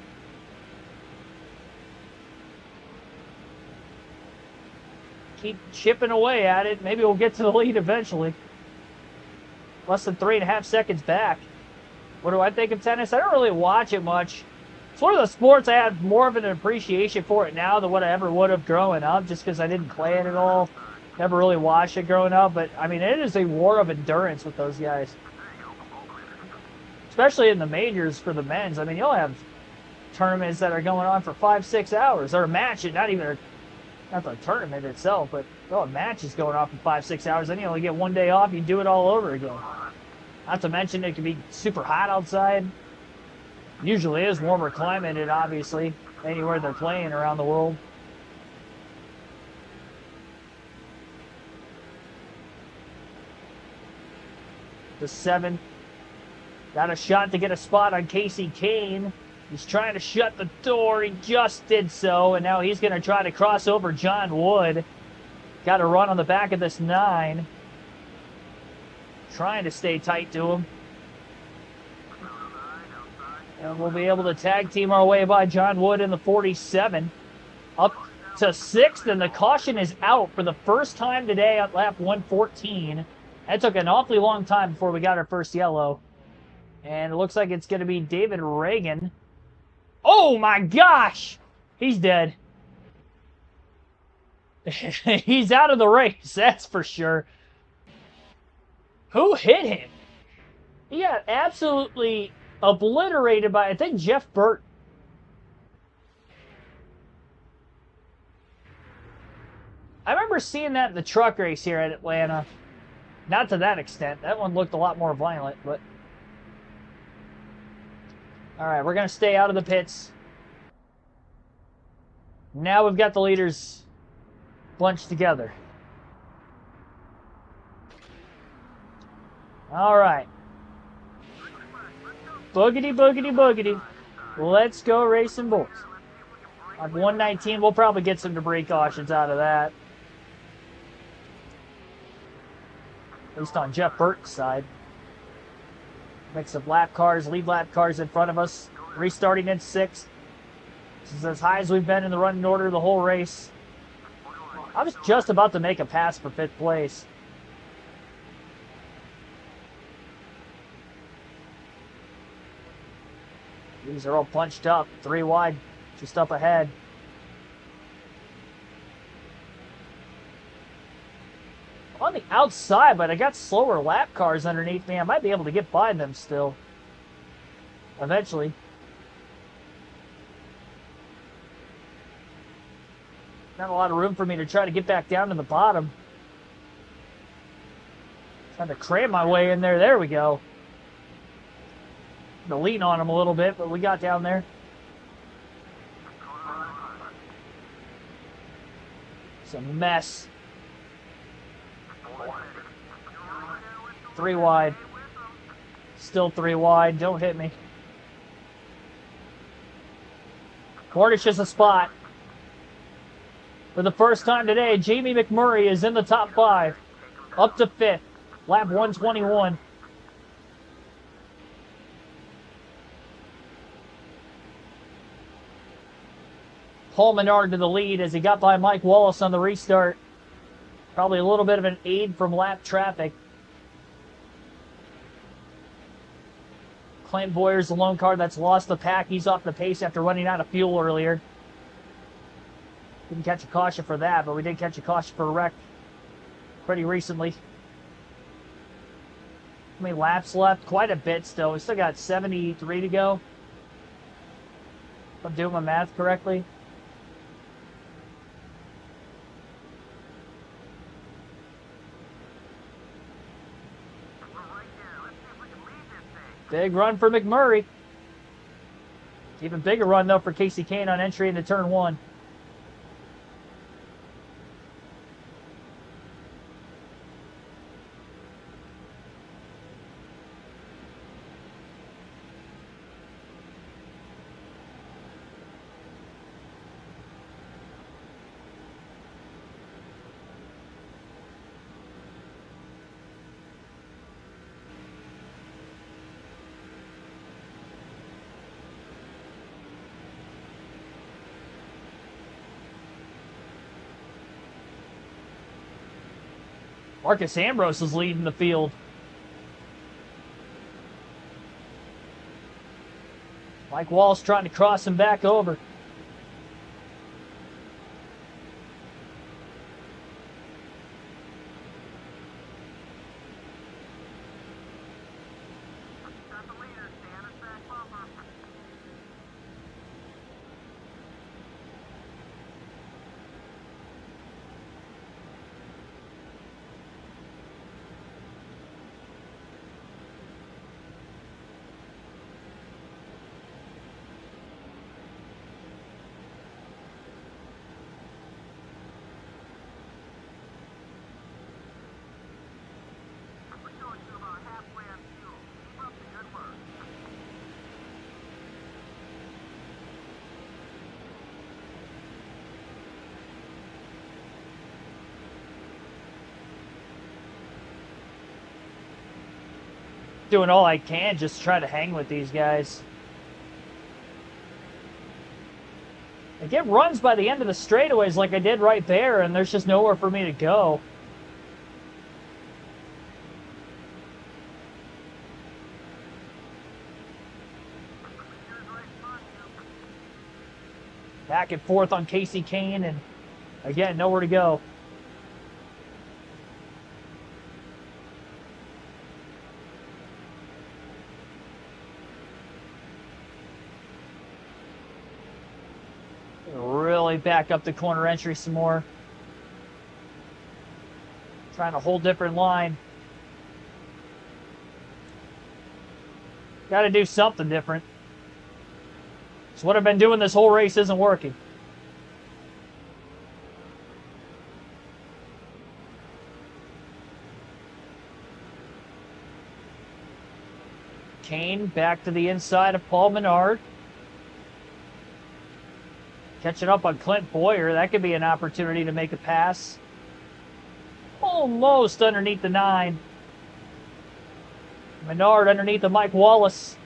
Keep chipping away at it. Maybe we'll get to the lead eventually. Less than 3.5 seconds back. What do I think of tennis? I don't really watch it much. It's one of the sports I have more of an appreciation for it now than what I ever would have growing up, just because I didn't play it at all. Never really watched it growing up, but I mean, it is a war of endurance with those guys. Especially in the majors for the men's. I mean, you'll have tournaments that are going on for 5-6 hours, or a match, not the tournament itself, but a match is going on for 5-6 hours. Then you only get 1 day off, you do it all over again. Not to mention it can be super hot outside. Usually is warmer climated, obviously, anywhere they're playing around the world. The 7 got a shot to get a spot on Casey Kane. He's trying to shut the door. He just did so, and now he's going to try to cross over John Wood. Got to run on the back of this 9. Trying to stay tight to him. And we'll be able to tag team our way by John Wood in the 47. Up to 6th, and the caution is out for the first time today at lap 114. That took an awfully long time before we got our first yellow. And it looks like it's going to be David Reagan. Oh my gosh! He's dead. He's out of the race, that's for sure. Who hit him? He got absolutely obliterated by, I think, Jeff Burt. I remember seeing that in the truck race here at Atlanta. Not to that extent. That one looked a lot more violent, but... Alright, we're going to stay out of the pits. Now we've got the leaders bunched together. Alright. Boogity, boogity, boogity. Let's go racing bulls. On 119, we'll probably get some debris cautions out of that. At least on Jeff Burton's side. Mix of lap cars, lead lap cars in front of us. Restarting in 6th. This is as high as we've been in the running order the whole race. I was just about to make a pass for 5th place. These are all punched up. 3 wide, just up ahead. On the outside, but I got slower lap cars underneath me. I might be able to get by them still. Eventually. Not a lot of room for me to try to get back down to the bottom. Trying to cram my way in there. There we go. To lean on them a little bit, but we got down there. It's a mess. 3 wide. Still 3 wide. Don't hit me. Cornish is a spot. For the first time today, Jamie McMurray is in the top 5. Up to 5th. Lap 121. Paul Menard to the lead as he got by Mike Wallace on the restart. Probably a little bit of an aid from lap traffic. Clint Boyer's the lone car that's lost the pack. He's off the pace after running out of fuel earlier. Didn't catch a caution for that, but we did catch a caution for a wreck pretty recently. How many laps left? Quite a bit still. We still got 73 to go. If I'm doing my math correctly. Big run for McMurray. Even bigger run, though, for Casey Kane on entry into turn 1. Marcus Ambrose is leading the field. Mike Wallace trying to cross him back over. Doing all I can just to try to hang with these guys. I get runs by the end of the straightaways like I did right there, and there's just nowhere for me to go. Back and forth on Casey Kane, and again, nowhere to go. Really back up the corner entry some more. Trying a whole different line. Got to do something different. So what I've been doing this whole race isn't working. Kane back to the inside of Paul Menard. Catching up on Clint Boyer. That could be an opportunity to make a pass. Almost underneath the 9. Menard underneath the Mike Wallace.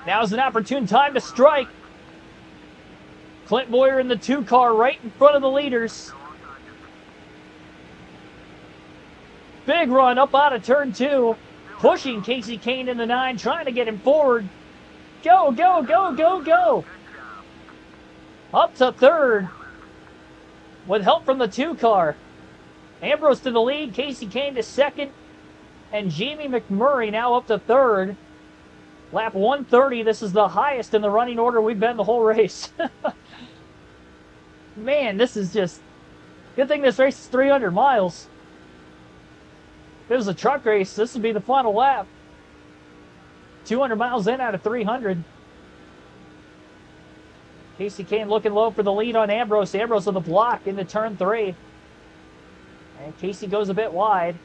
Now's an opportune time to strike. Clint Boyer in the 2 car right in front of the leaders. Big run up out of turn 2. Pushing Casey Kane in the 9, trying to get him forward. Go, go, go, go, go. Up to 3rd. With help from the 2 car. Ambrose to the lead, Casey Kane to 2nd, and Jamie McMurray now up to 3rd. Lap 130, this is the highest in the running order we've been the whole race. Man, this is just... Good thing this race is 300 miles. If it was a truck race, this would be the final lap. 200 miles in out of 300. Casey Kane looking low for the lead on Ambrose. Ambrose on the block into turn 3. And Casey goes a bit wide.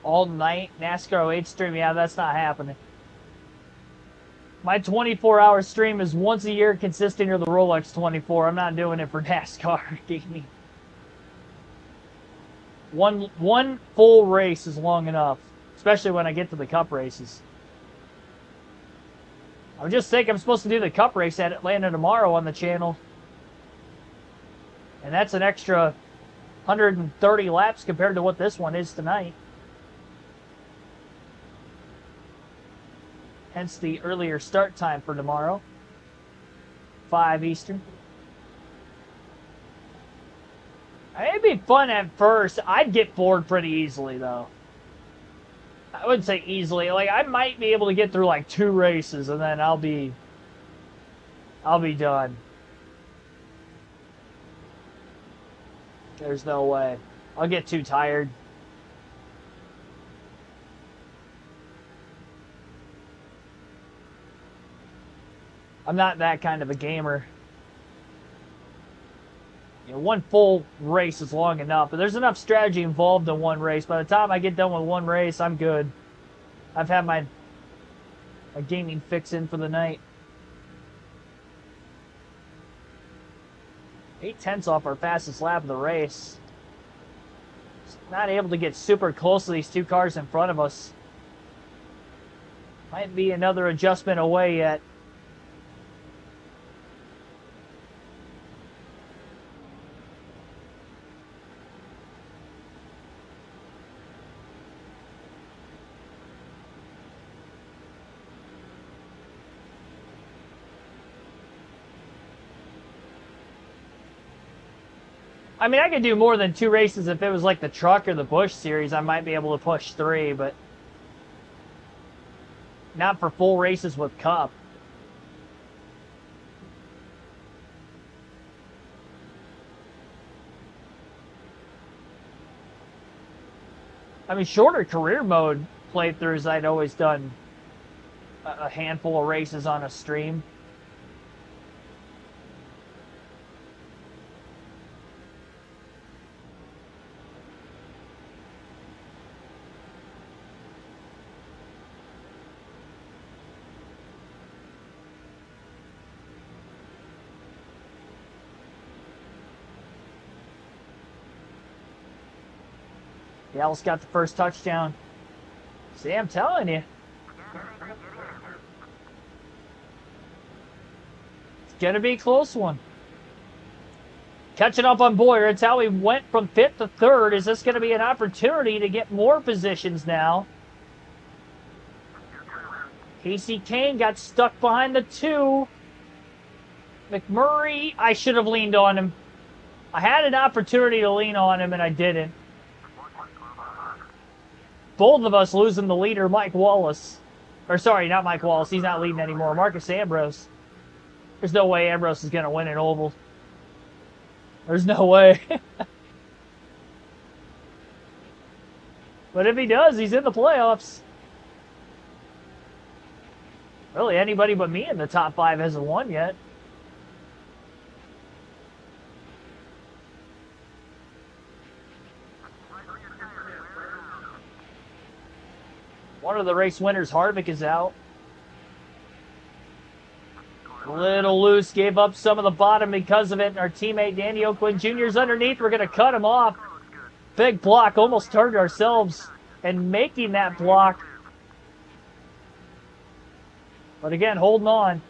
All night NASCAR 08 stream, yeah, that's not happening. My 24-hour stream is once a year consisting of the Rolex 24. I'm not doing it for NASCAR gaming. One full race is long enough, especially when I get to the Cup races. I just think I'm supposed to do the Cup race at Atlanta tomorrow on the channel. And that's an extra 130 laps compared to what this one is tonight. Hence the earlier start time for tomorrow. 5 Eastern. It'd be fun at first. I'd get bored pretty easily, though. I wouldn't say easily. Like, I might be able to get through, like, 2 races, and then I'll be done. There's no way. I'll get too tired. I'm not that kind of a gamer. You know, one full race is long enough, but there's enough strategy involved in one race. By the time I get done with one race, I'm good. I've had my gaming fix in for the night. 8/10 off our fastest lap of the race. Not able to get super close to these 2 cars in front of us. Might be another adjustment away yet. I mean, I could do more than 2 races if it was like the truck or the Busch series. I might be able to push 3, but Not for full races with Cup. I mean, shorter career mode playthroughs, I'd always done a handful of races on a stream. Dallas got the first touchdown. See, I'm telling you. It's going to be a close one. Catching up on Boyer. It's how he went from 5th to 3rd. Is this going to be an opportunity to get more positions now? Casey Kane got stuck behind the 2. McMurray, I should have leaned on him. I had an opportunity to lean on him, and I didn't. Both of us losing the leader, Mike Wallace. Or sorry, not Mike Wallace. He's not leading anymore. Marcus Ambrose. There's no way Ambrose is going to win an oval. There's no way. But if he does, he's in the playoffs. Really, anybody but me in the top 5 hasn't won yet. One of the race winners, Harvick, is out. A little loose, gave up some of the bottom because of it. Our teammate Danny O'Quinn Jr. is underneath. We're going to cut him off. Big block, almost turned ourselves and making that block. But again, holding on.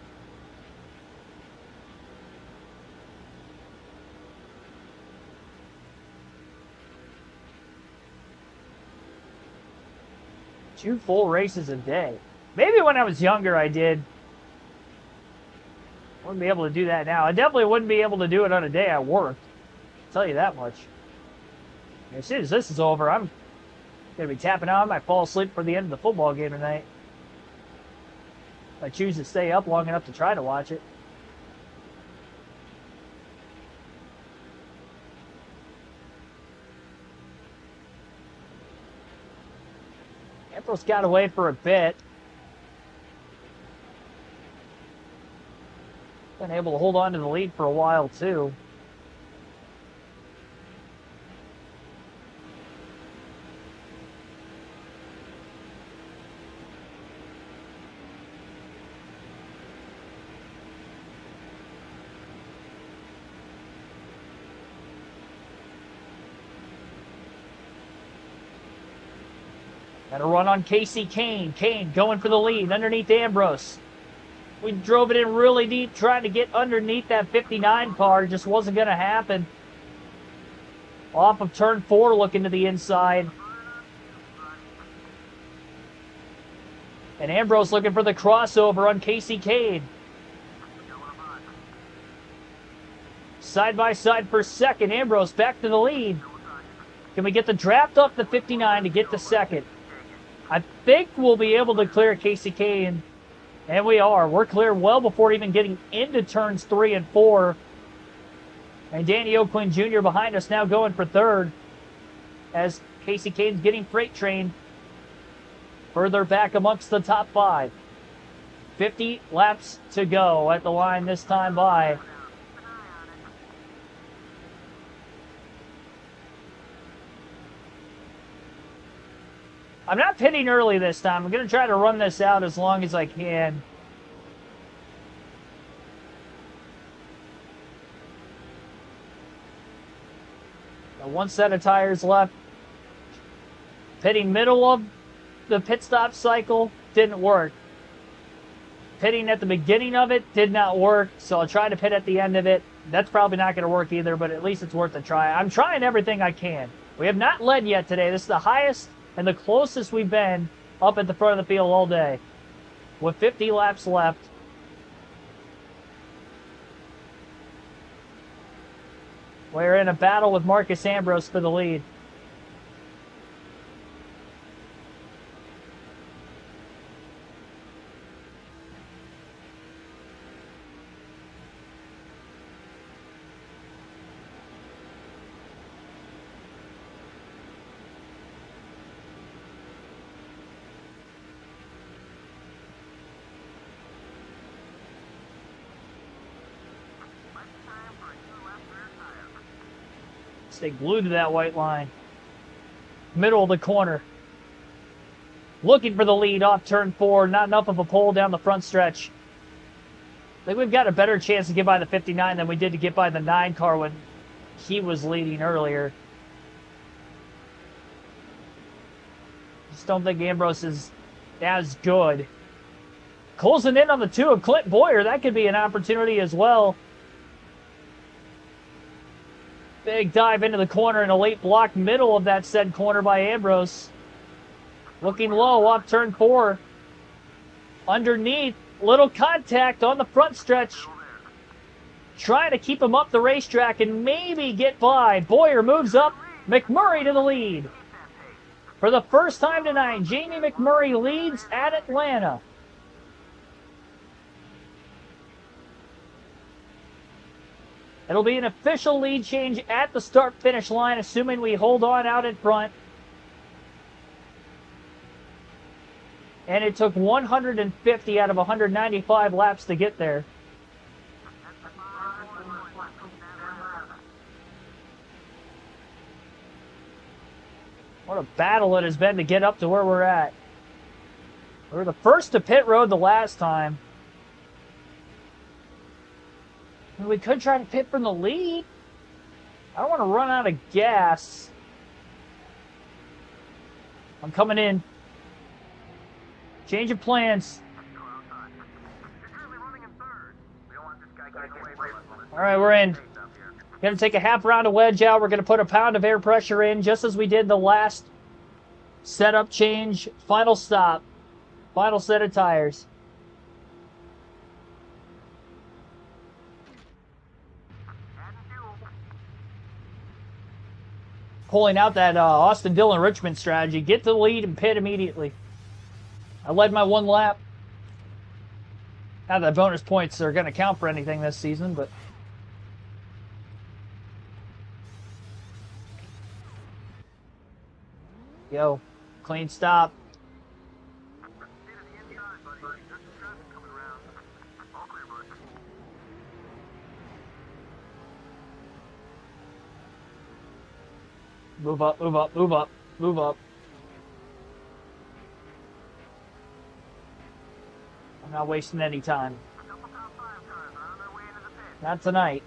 Two full races a day. Maybe when I was younger I did. Wouldn't be able to do that now. I definitely wouldn't be able to do it on a day I worked. I'll tell you that much. As soon as this is over, I'm going to be tapping out. I might fall asleep for the end of the football game tonight. If I choose to stay up long enough to try to watch it. Ambrose got away for a bit. Been able to hold on to the lead for a while, too. Got a run on Casey Kane. Kane going for the lead underneath Ambrose. We drove it in really deep trying to get underneath that 59 car. Just wasn't going to happen. Off of turn 4 looking to the inside. And Ambrose looking for the crossover on Casey Kane. Side by side for second. Ambrose back to the lead. Can we get the draft up to 59 to get to second? I think we'll be able to clear Casey Kane. And we are. We're clear well before even getting into turns 3 and 4. And Danny O'Quinn Jr. behind us now going for third. As Casey Kane's getting freight trained further back amongst the top 5. 50 laps to go at the line this time by. I'm not pitting early this time. I'm going to try to run this out as long as I can. Got one set of tires left. Pitting middle of the pit stop cycle didn't work. Pitting at the beginning of it did not work, so I'll try to pit at the end of it. That's probably not going to work either, but at least it's worth a try. I'm trying everything I can. We have not led yet today. This is the highest and the closest we've been up at the front of the field all day. With 50 laps left. We're in a battle with Marcus Ambrose for the lead. Stay glued to that white line. Middle of the corner. Looking for the lead off turn 4. Not enough of a pull down the front stretch. I think we've got a better chance to get by the 59 than we did to get by the 9 car when he was leading earlier. Just don't think Ambrose is as good. Closing in on the 2 of Clint Boyer. That could be an opportunity as well. Big dive into the corner and a late block middle of that said corner by Ambrose. Looking low off turn 4. Underneath, little contact on the front stretch. Trying to keep him up the racetrack and maybe get by. Boyer moves up. McMurray to the lead. For the first time tonight, Jamie McMurray leads at Atlanta. It'll be an official lead change at the start-finish line, assuming we hold on out in front. And it took 150 out of 195 laps to get there. What a battle it has been to get up to where we're at. We were the first to pit road the last time. We could try to pit from the lead. I don't want to run out of gas. I'm coming in. Change of plans. All right, we're in. Going to take a half round of wedge out. We're going to put a pound of air pressure in, just as we did the last setup change. Final stop. Final set of tires. Pulling out that Austin Dillon Richmond strategy. Get to the lead and pit immediately. I led my 1 lap. Now the bonus points are going to count for anything this season, but... Yo, clean stop. Move up, move up, move up, move up. I'm not wasting any time. Not tonight.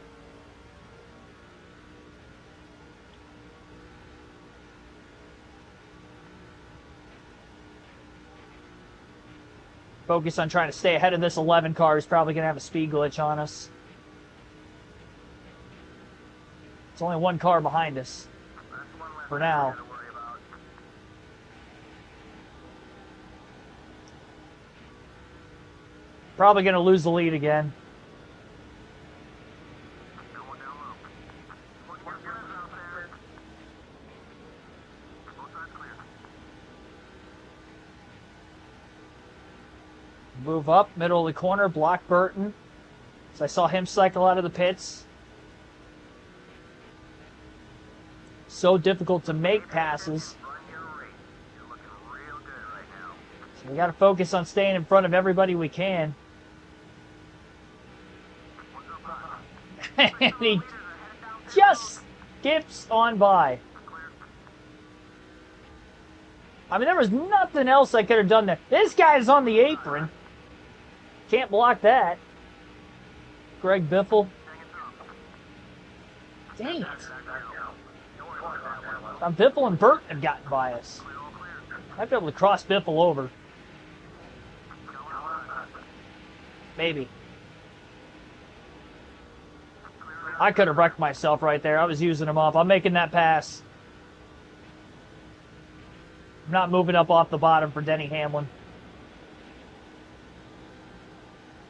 Focus on trying to stay ahead of this 11 car who's probably going to have a speed glitch on us. It's only 1 car behind us. For now. Probably going to lose the lead again. Move up, middle of the corner, block Burton. So I saw him cycle out of the pits. So difficult to make passes. So we got to focus on staying in front of everybody we can. And he just skips on by. I mean, there was nothing else I could have done there. This guy's on the apron. Can't block that. Greg Biffle. Dang it. Biffle and Burton have gotten by us. I'd be able to cross Biffle over. Maybe. I could have wrecked myself right there. I was using him up. I'm making that pass. I'm not moving up off the bottom for Denny Hamlin.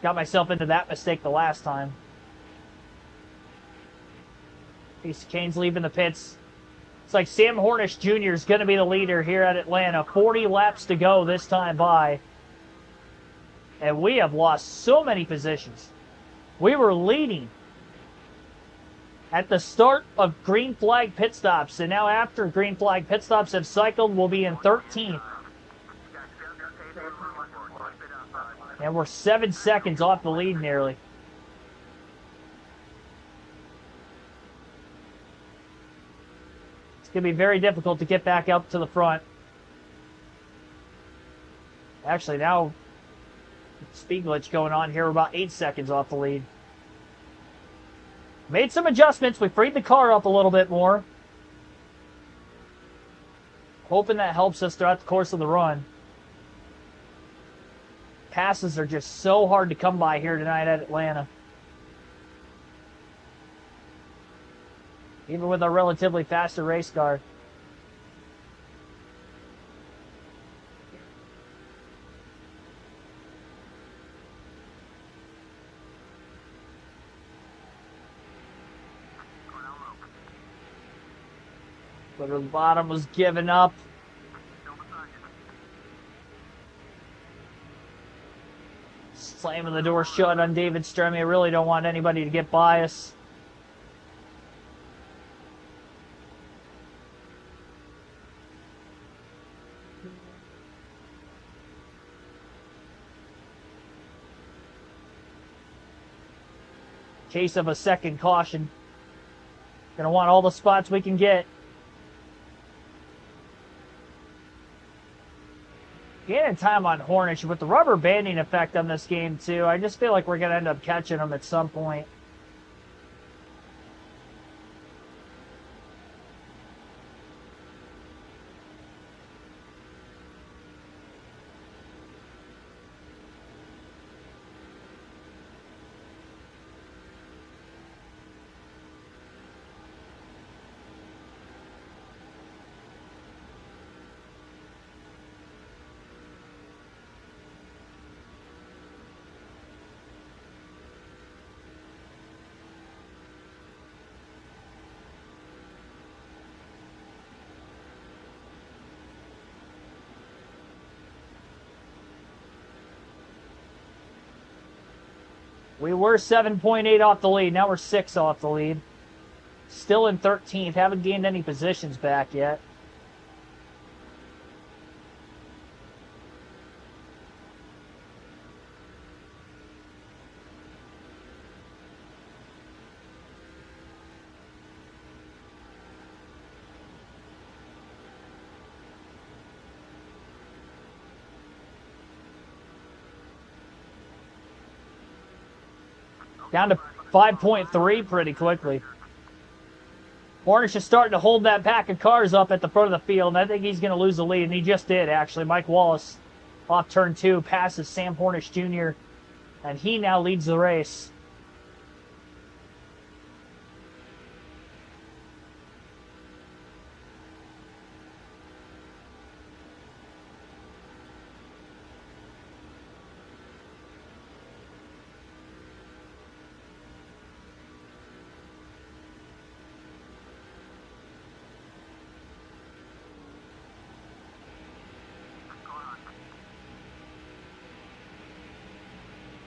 Got myself into that mistake the last time. Piece of Kane's leaving the pits. It's like Sam Hornish Jr. is going to be the leader here at Atlanta. 40 laps to go this time by. And we have lost so many positions. We were leading at the start of green flag pit stops. And now after green flag pit stops have cycled, we'll be in 13th. And we're 7 seconds off the lead nearly. going to be very difficult to get back up to the front. Actually, now, speed glitch going on here. We're about 8 seconds off the lead. Made some adjustments. We freed the car up a little bit more. Hoping that helps us throughout the course of the run. Passes are just so hard to come by here tonight at Atlanta. Even with our relatively faster race car. But the bottom was giving up. Slamming the door shut on David Stremme. I really don't want anybody to get by us. Case of a second caution. Gonna want all the spots we can get. Gaining time on Hornish with the rubber banding effect on this game too. I just feel like we're gonna end up catching them at some point. We were 7.8 off the lead. Now we're 6 off the lead. Still in 13th. Haven't gained any positions back yet. Down to 5.3 pretty quickly. Hornish is starting to hold that pack of cars up at the front of the field, and I think he's going to lose the lead, and he just did, actually. Mike Wallace, off turn 2, passes Sam Hornish Jr., and he now leads the race.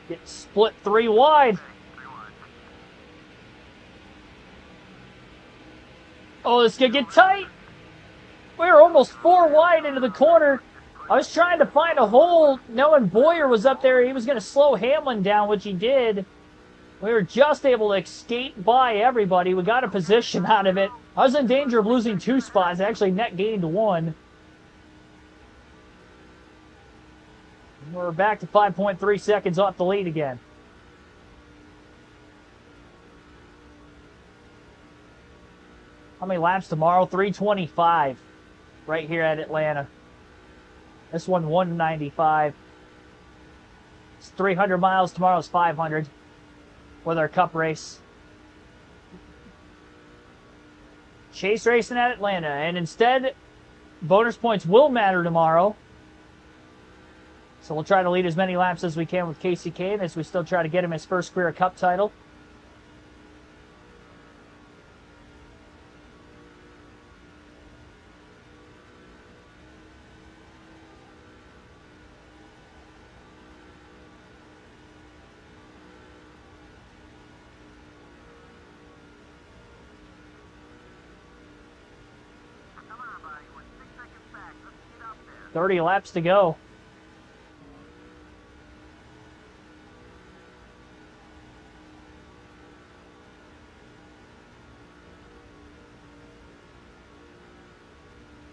Get split 3 wide. Oh, this is going to get tight. We were almost 4 wide into the corner. I was trying to find a hole, knowing Boyer was up there. He was going to slow Hamlin down, which he did. We were just able to skate by everybody. We got a position out of it. I was in danger of losing 2 spots. I actually net gained 1. We're back to 5.3 seconds off the lead again. How many laps tomorrow? 325 right here at Atlanta. This one, 195. It's 300 miles. Tomorrow's 500 with our cup race. Chase racing at Atlanta. And instead, bonus points will matter tomorrow. So we'll try to lead as many laps as we can with Casey Kane as we still try to get him his first career cup title. Come on, buddy. We're 6 seconds back. Let's get up there. 30 laps to go.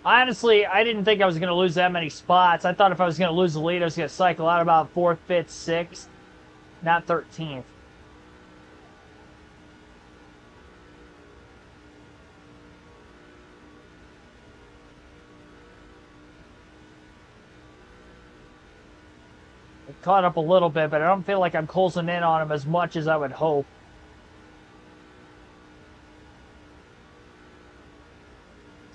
Honestly, I didn't think I was going to lose that many spots. I thought if I was going to lose the lead, I was going to cycle out about 4th, 5th, 6th, not 13th. I caught up a little bit, but I don't feel like I'm closing in on him as much as I would hope.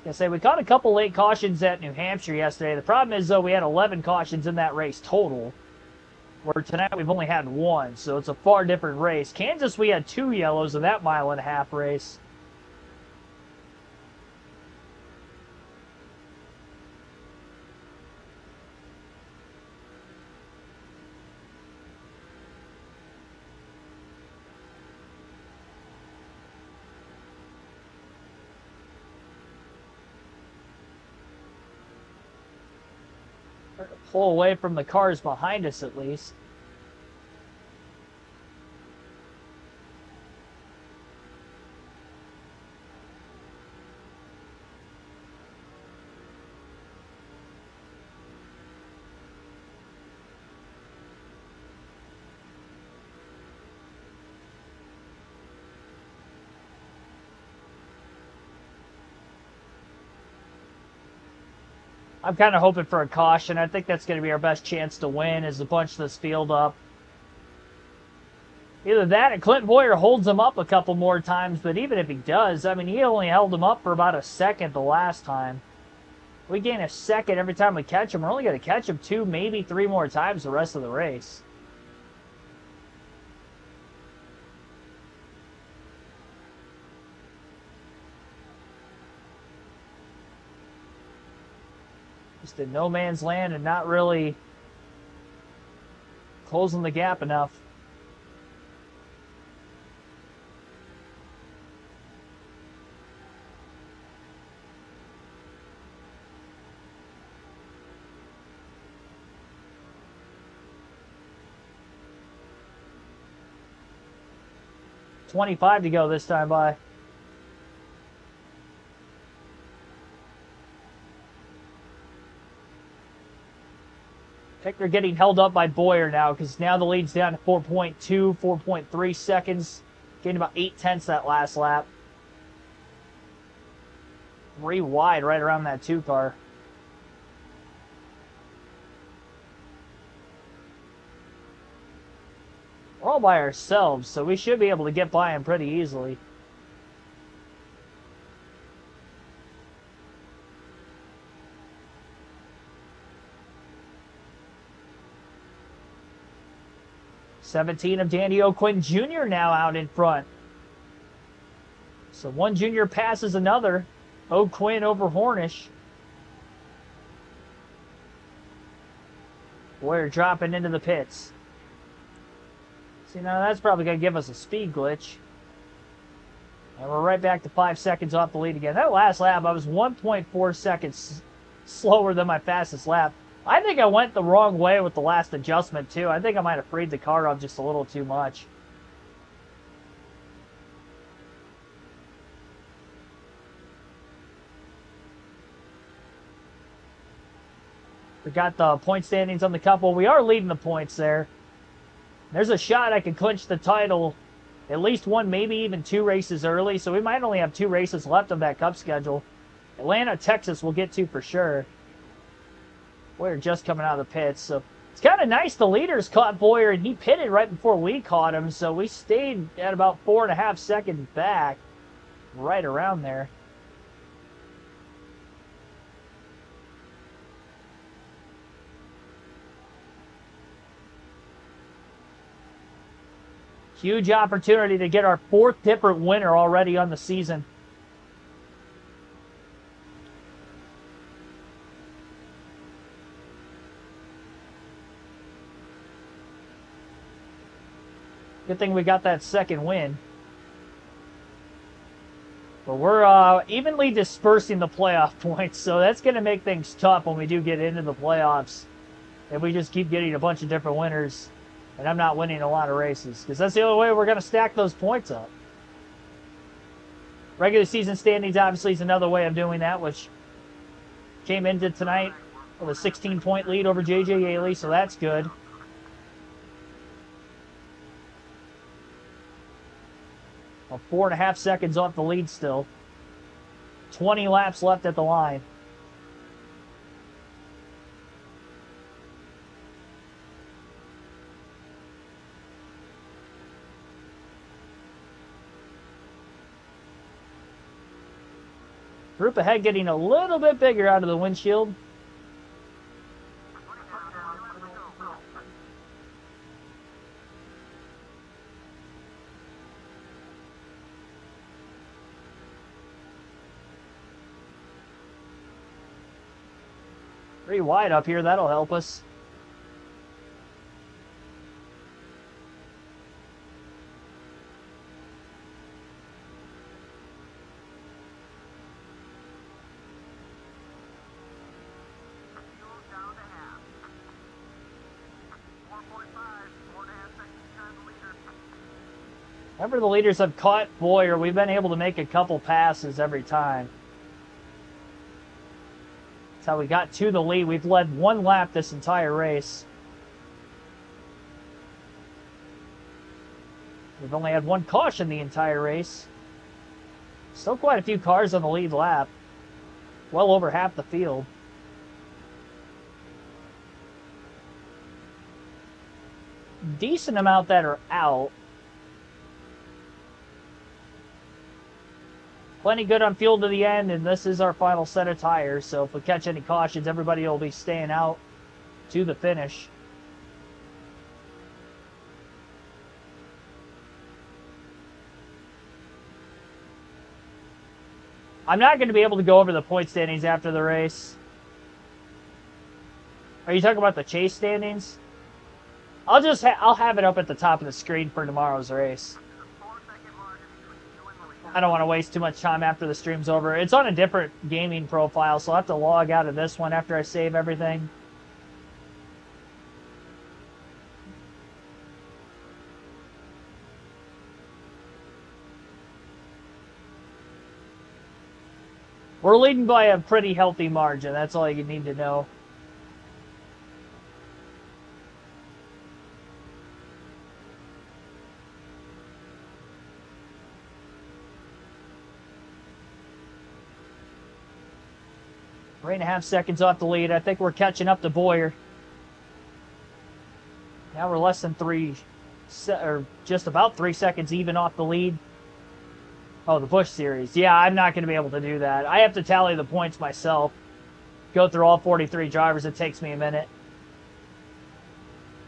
I say we caught a couple late cautions at New Hampshire yesterday. The problem is, though, we had 11 cautions in that race total, where tonight we've only had 1, so it's a far different race. Kansas, we had 2 yellows in that mile-and-a-half race. Pull away from the cars behind us, at least. I'm kind of hoping for a caution. I think that's going to be our best chance to win, is to bunch this field up. Either that or Clint Boyer holds him up a couple more times, but even if he does, I mean, he only held him up for about a second the last time. We gain a second every time we catch him. We're only going to catch him 2, maybe 3 more times the rest of the race. Just in no man's land and not really closing the gap enough. .25 to go this time by. I think they're getting held up by Boyer now, because now the lead's down to 4.2, 4.3 seconds. Gained about 0.8 that last lap. 3 wide right around that 2 car. We're all by ourselves, so we should be able to get by him pretty easily. '17 of Danny O'Quinn Jr. now out in front. So one junior passes another. O'Quinn over Hornish. Boyer dropping into the pits. See, now that's probably going to give us a speed glitch. And we're right back to 5 seconds off the lead again. That last lap, I was 1.4 seconds slower than my fastest lap. I think I went the wrong way with the last adjustment, too. I think I might have freed the car up just a little too much. We got the point standings on the couple. We are leading the points there. There's a shot I could clinch the title at least 1, maybe even 2 races early, so we might only have 2 races left of that Cup schedule. Atlanta, Texas we'll get to for sure. Boyer just coming out of the pits, so it's kind of nice the leaders caught Boyer, and he pitted right before we caught him, so we stayed at about 4.5 seconds back, right around there. Huge opportunity to get our 4th different winner already on the season. Good thing we got that second win. But we're evenly dispersing the playoff points, so that's going to make things tough when we do get into the playoffs. If we just keep getting a bunch of different winners, and I'm not winning a lot of races, because that's the only way we're going to stack those points up. Regular season standings obviously is another way of doing that, which came into tonight with a 16-point lead over J.J. Yaley, so that's good. Well, 4.5 seconds off the lead still. 20 laps left at the line. Group ahead getting a little bit bigger out of the windshield. Pretty wide up here, that'll help us. Whenever the leaders have caught Boyer, we've been able to make a couple passes every time. That's how we got to the lead. We've led 1 lap this entire race. We've only had 1 caution the entire race. Still quite a few cars on the lead lap. Well over half the field. Decent amount that are out. Plenty good on fuel to the end, and this is our final set of tires. So if we catch any cautions, everybody will be staying out to the finish. I'm not going to be able to go over the point standings after the race. Are you talking about the chase standings? I'll have it up at the top of the screen for tomorrow's race. I don't want to waste too much time after the stream's over. It's on a different gaming profile, so I'll have to log out of this one after I save everything. We're leading by a pretty healthy margin. That's all you need to know. Three and a half seconds off the lead. I think we're catching up to Boyer. Now we're less than or just about 3 seconds even off the lead. Oh, the Busch series. Yeah, I'm not going to be able to do that. I have to tally the points myself. Go through all 43 drivers. It takes me a minute.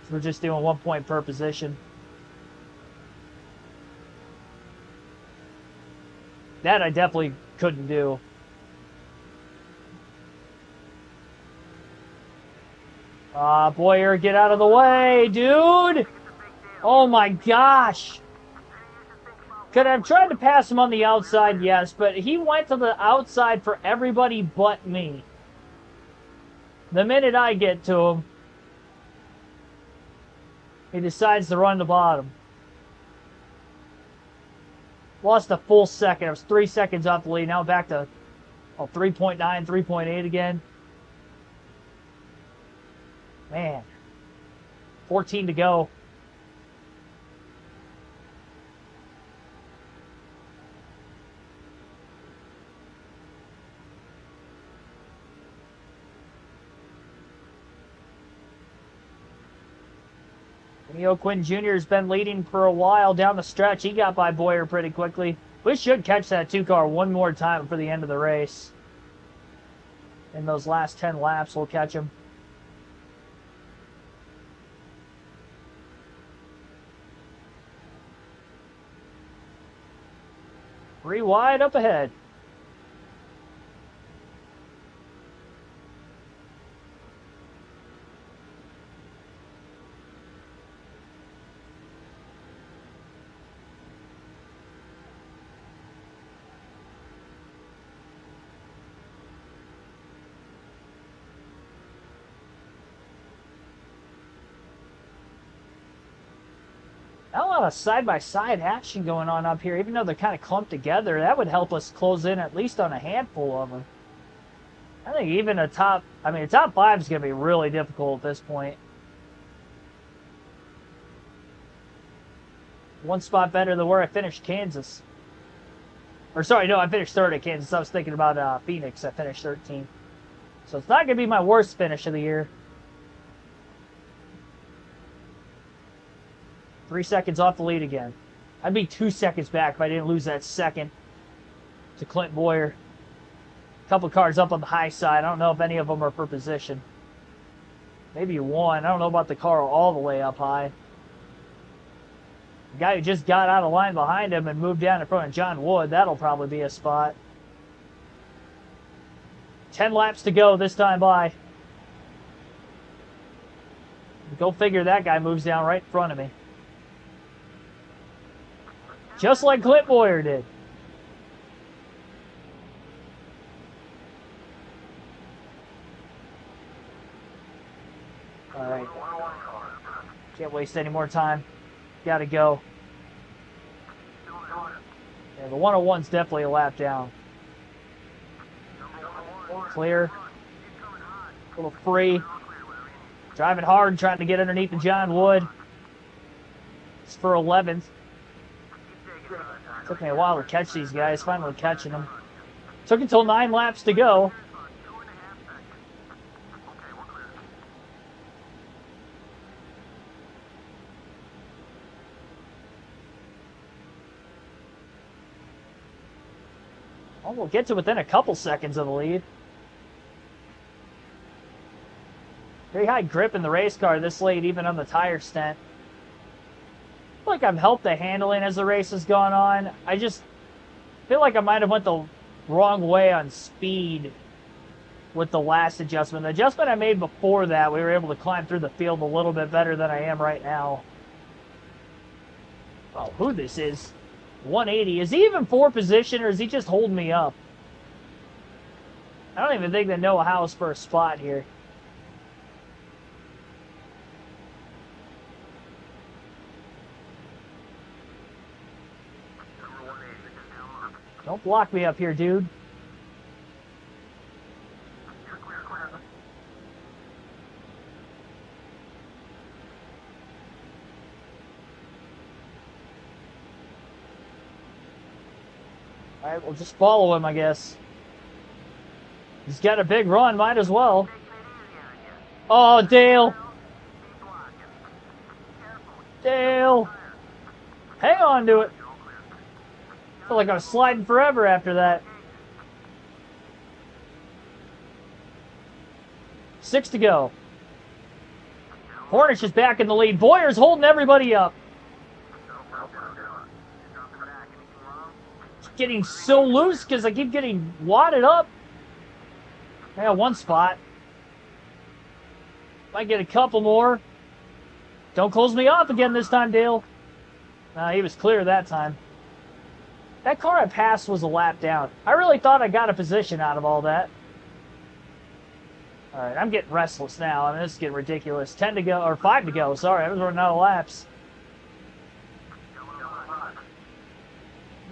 So we're just doing 1 point per position. That I definitely couldn't do. Boyer, get out of the way, dude! Oh my gosh! Could I have tried to pass him on the outside? Yes, but he went to the outside for everybody but me. The minute I get to him, he decides to run the bottom. Lost a full second. I was 3 seconds off the lead. Now back to 3.9, 3.8 again. Man. 14 to go. Neo Quinn Jr. has been leading for a while down the stretch. He got by Boyer pretty quickly. We should catch that 2-car one more time for the end of the race. In those last 10 laps, we'll catch him. Three wide up ahead. Not a lot of side-by-side action going on up here, even though they're kind of clumped together. That would help us close in at least on a handful of them. I think even a top 5 is going to be really difficult at this point. One spot better than where I finished Kansas. Or sorry, no, I finished third at Kansas. I was thinking about Phoenix. I finished 13th. So it's not going to be my worst finish of the year. 3 seconds off the lead again. I'd be 2 seconds back if I didn't lose that second to Clint Boyer. A couple cars up on the high side. I don't know if any of them are for position. Maybe one. I don't know about the car all the way up high. The guy who just got out of line behind him and moved down in front of John Wood. That'll probably be a spot. 10 laps to go this time by. Go figure that guy moves down right in front of me. Just like Clint Boyer did. All right. Can't waste any more time. Gotta go. Yeah, the 101's definitely a lap down. Clear. A little free. Driving hard, trying to get underneath the John Wood. It's for 11th. Took me a while to catch these guys. Finally catching them. Took until 9 laps to go. Oh, we'll get to within a couple seconds of the lead. Very high grip in the race car this late, even on the tire stent. I feel like I've helped the handling as the race has gone on. I just feel like I might have went the wrong way on speed with the last adjustment. The adjustment I made before that, we were able to climb through the field a little bit better than I am right now. Oh, who this is? 180. Is he even for position, or is he just holding me up? I don't even think they know Howe's for a spot here. Don't block me up here, dude. All right, we'll just follow him, I guess. He's got a big run, might as well. Oh, Dale. Dale. Hang on to it. I feel like I was sliding forever after that. 6 to go. Hornish is back in the lead. Boyer's holding everybody up. Getting so loose because I keep getting wadded up. I got one spot. Might get a couple more. Don't close me off again this time, Dale. He was clear that time. That car I passed was a lap down. I really thought I got a position out of all that. All right, I'm getting restless now. I mean, this is getting ridiculous. 10 to go, or 5 to go. Sorry, I was running out of laps.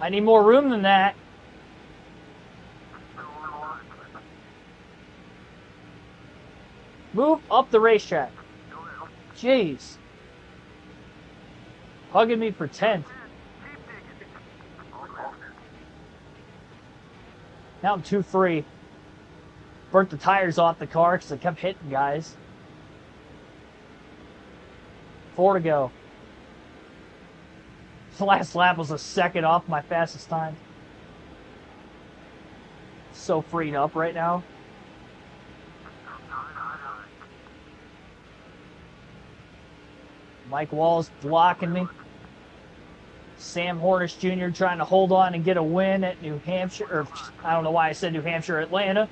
I need more room than that. Move up the racetrack. Jeez. Hugging me for 10th. Now I'm too free. Burnt the tires off the car because I kept hitting guys. 4 to go. The last lap was a second off my fastest time. So freed up right now. Mike Wall's blocking me. Sam Hornish Jr. trying to hold on and get a win at New Hampshire. Or, I don't know why I said New Hampshire, Atlanta.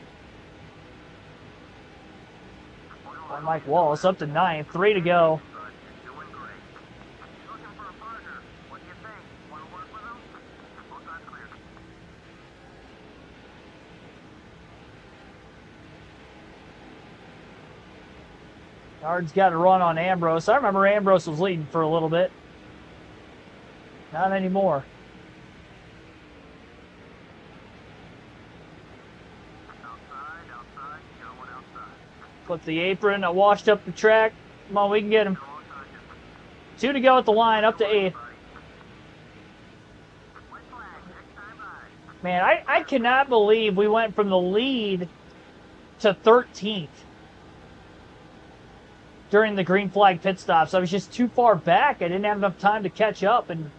Mike Wallace up to 9th. 3 to go. Hard's got to run on Ambrose. I remember Ambrose was leading for a little bit. Not anymore. Flip the apron. I washed up the track. Come on, we can get him. 2 to go at the line, up to 8th. Man, I cannot believe we went from the lead to 13th during the green flag pit stops. I was just too far back. I didn't have enough time to catch up, and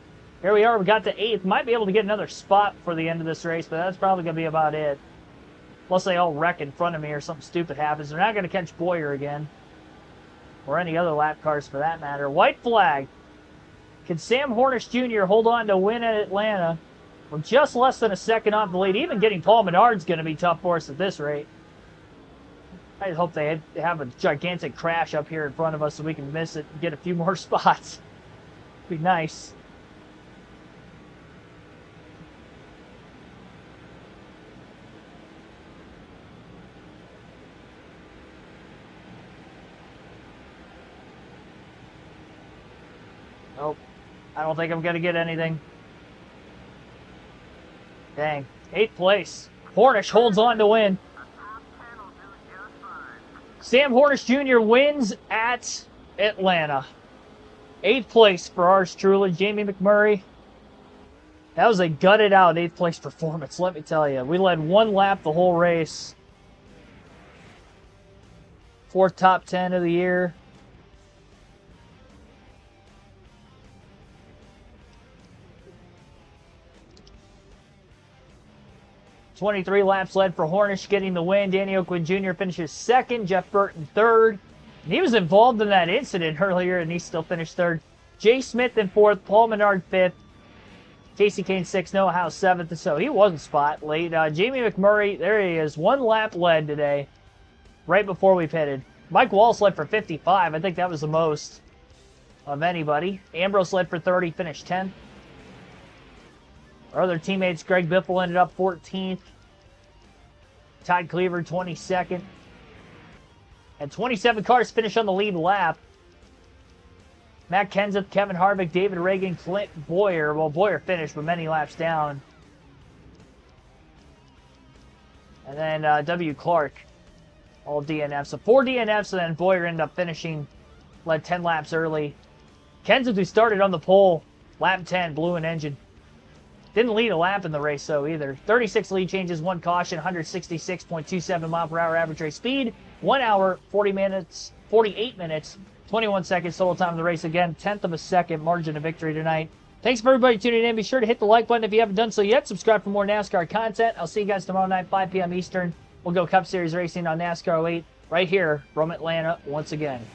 here we are. We got to 8th. Might be able to get another spot for the end of this race, but that's probably going to be about it. Unless they all wreck in front of me or something stupid happens. They're not going to catch Boyer again. Or any other lap cars for that matter. White flag. Can Sam Hornish Jr. hold on to win at Atlanta? We're just less than a second off the lead. Even getting Paul Menard's going to be tough for us at this rate. I hope they have a gigantic crash up here in front of us so we can miss it and get a few more spots. Be nice. Nope. I don't think I'm going to get anything. Dang. 8th place. Hornish holds on to win. Sam Hornish Jr. wins at Atlanta. 8th place for ours truly, Jamie McMurray. That was a gutted out 8th place performance, let me tell you. We led 1 lap the whole race. 4th top 10 of the year. .23 laps led for Hornish, getting the win. Danny Oakwood Jr. finishes 2nd. Jeff Burton 3rd. And he was involved in that incident earlier, and he still finished 3rd. Jay Smith in 4th. Paul Menard 5th. Casey Kane 6th. Noah House 7th. So he wasn't spot late. Jamie McMurray, there he is. 1 lap led today, right before we pitted. Mike Wallace led for 55. I think that was the most of anybody. Ambrose led for 30. Finished 10th. Our other teammates, Greg Biffle ended up 14th. Todd Cleaver, 22nd. And 27 cars finished on the lead lap. Matt Kenseth, Kevin Harvick, David Reagan, Clint Boyer. Well, Boyer finished, but many laps down. And then W. Clark, all DNFs. So 4 DNFs, and then Boyer ended up finishing, led 10 laps early. Kenseth, who started on the pole, lap 10, blew an engine. Didn't lead a lap in the race, though, either. 36 lead changes, 1 caution, 166.27 mile per hour average race speed, 1 hour, 48 minutes, 21 seconds total time of the race. Again, 10th of a second margin of victory tonight. Thanks for everybody tuning in. Be sure to hit the like button if you haven't done so yet. Subscribe for more NASCAR content. I'll see you guys tomorrow night, 5 p.m. Eastern. We'll go Cup Series racing on NASCAR 08 right here from Atlanta once again.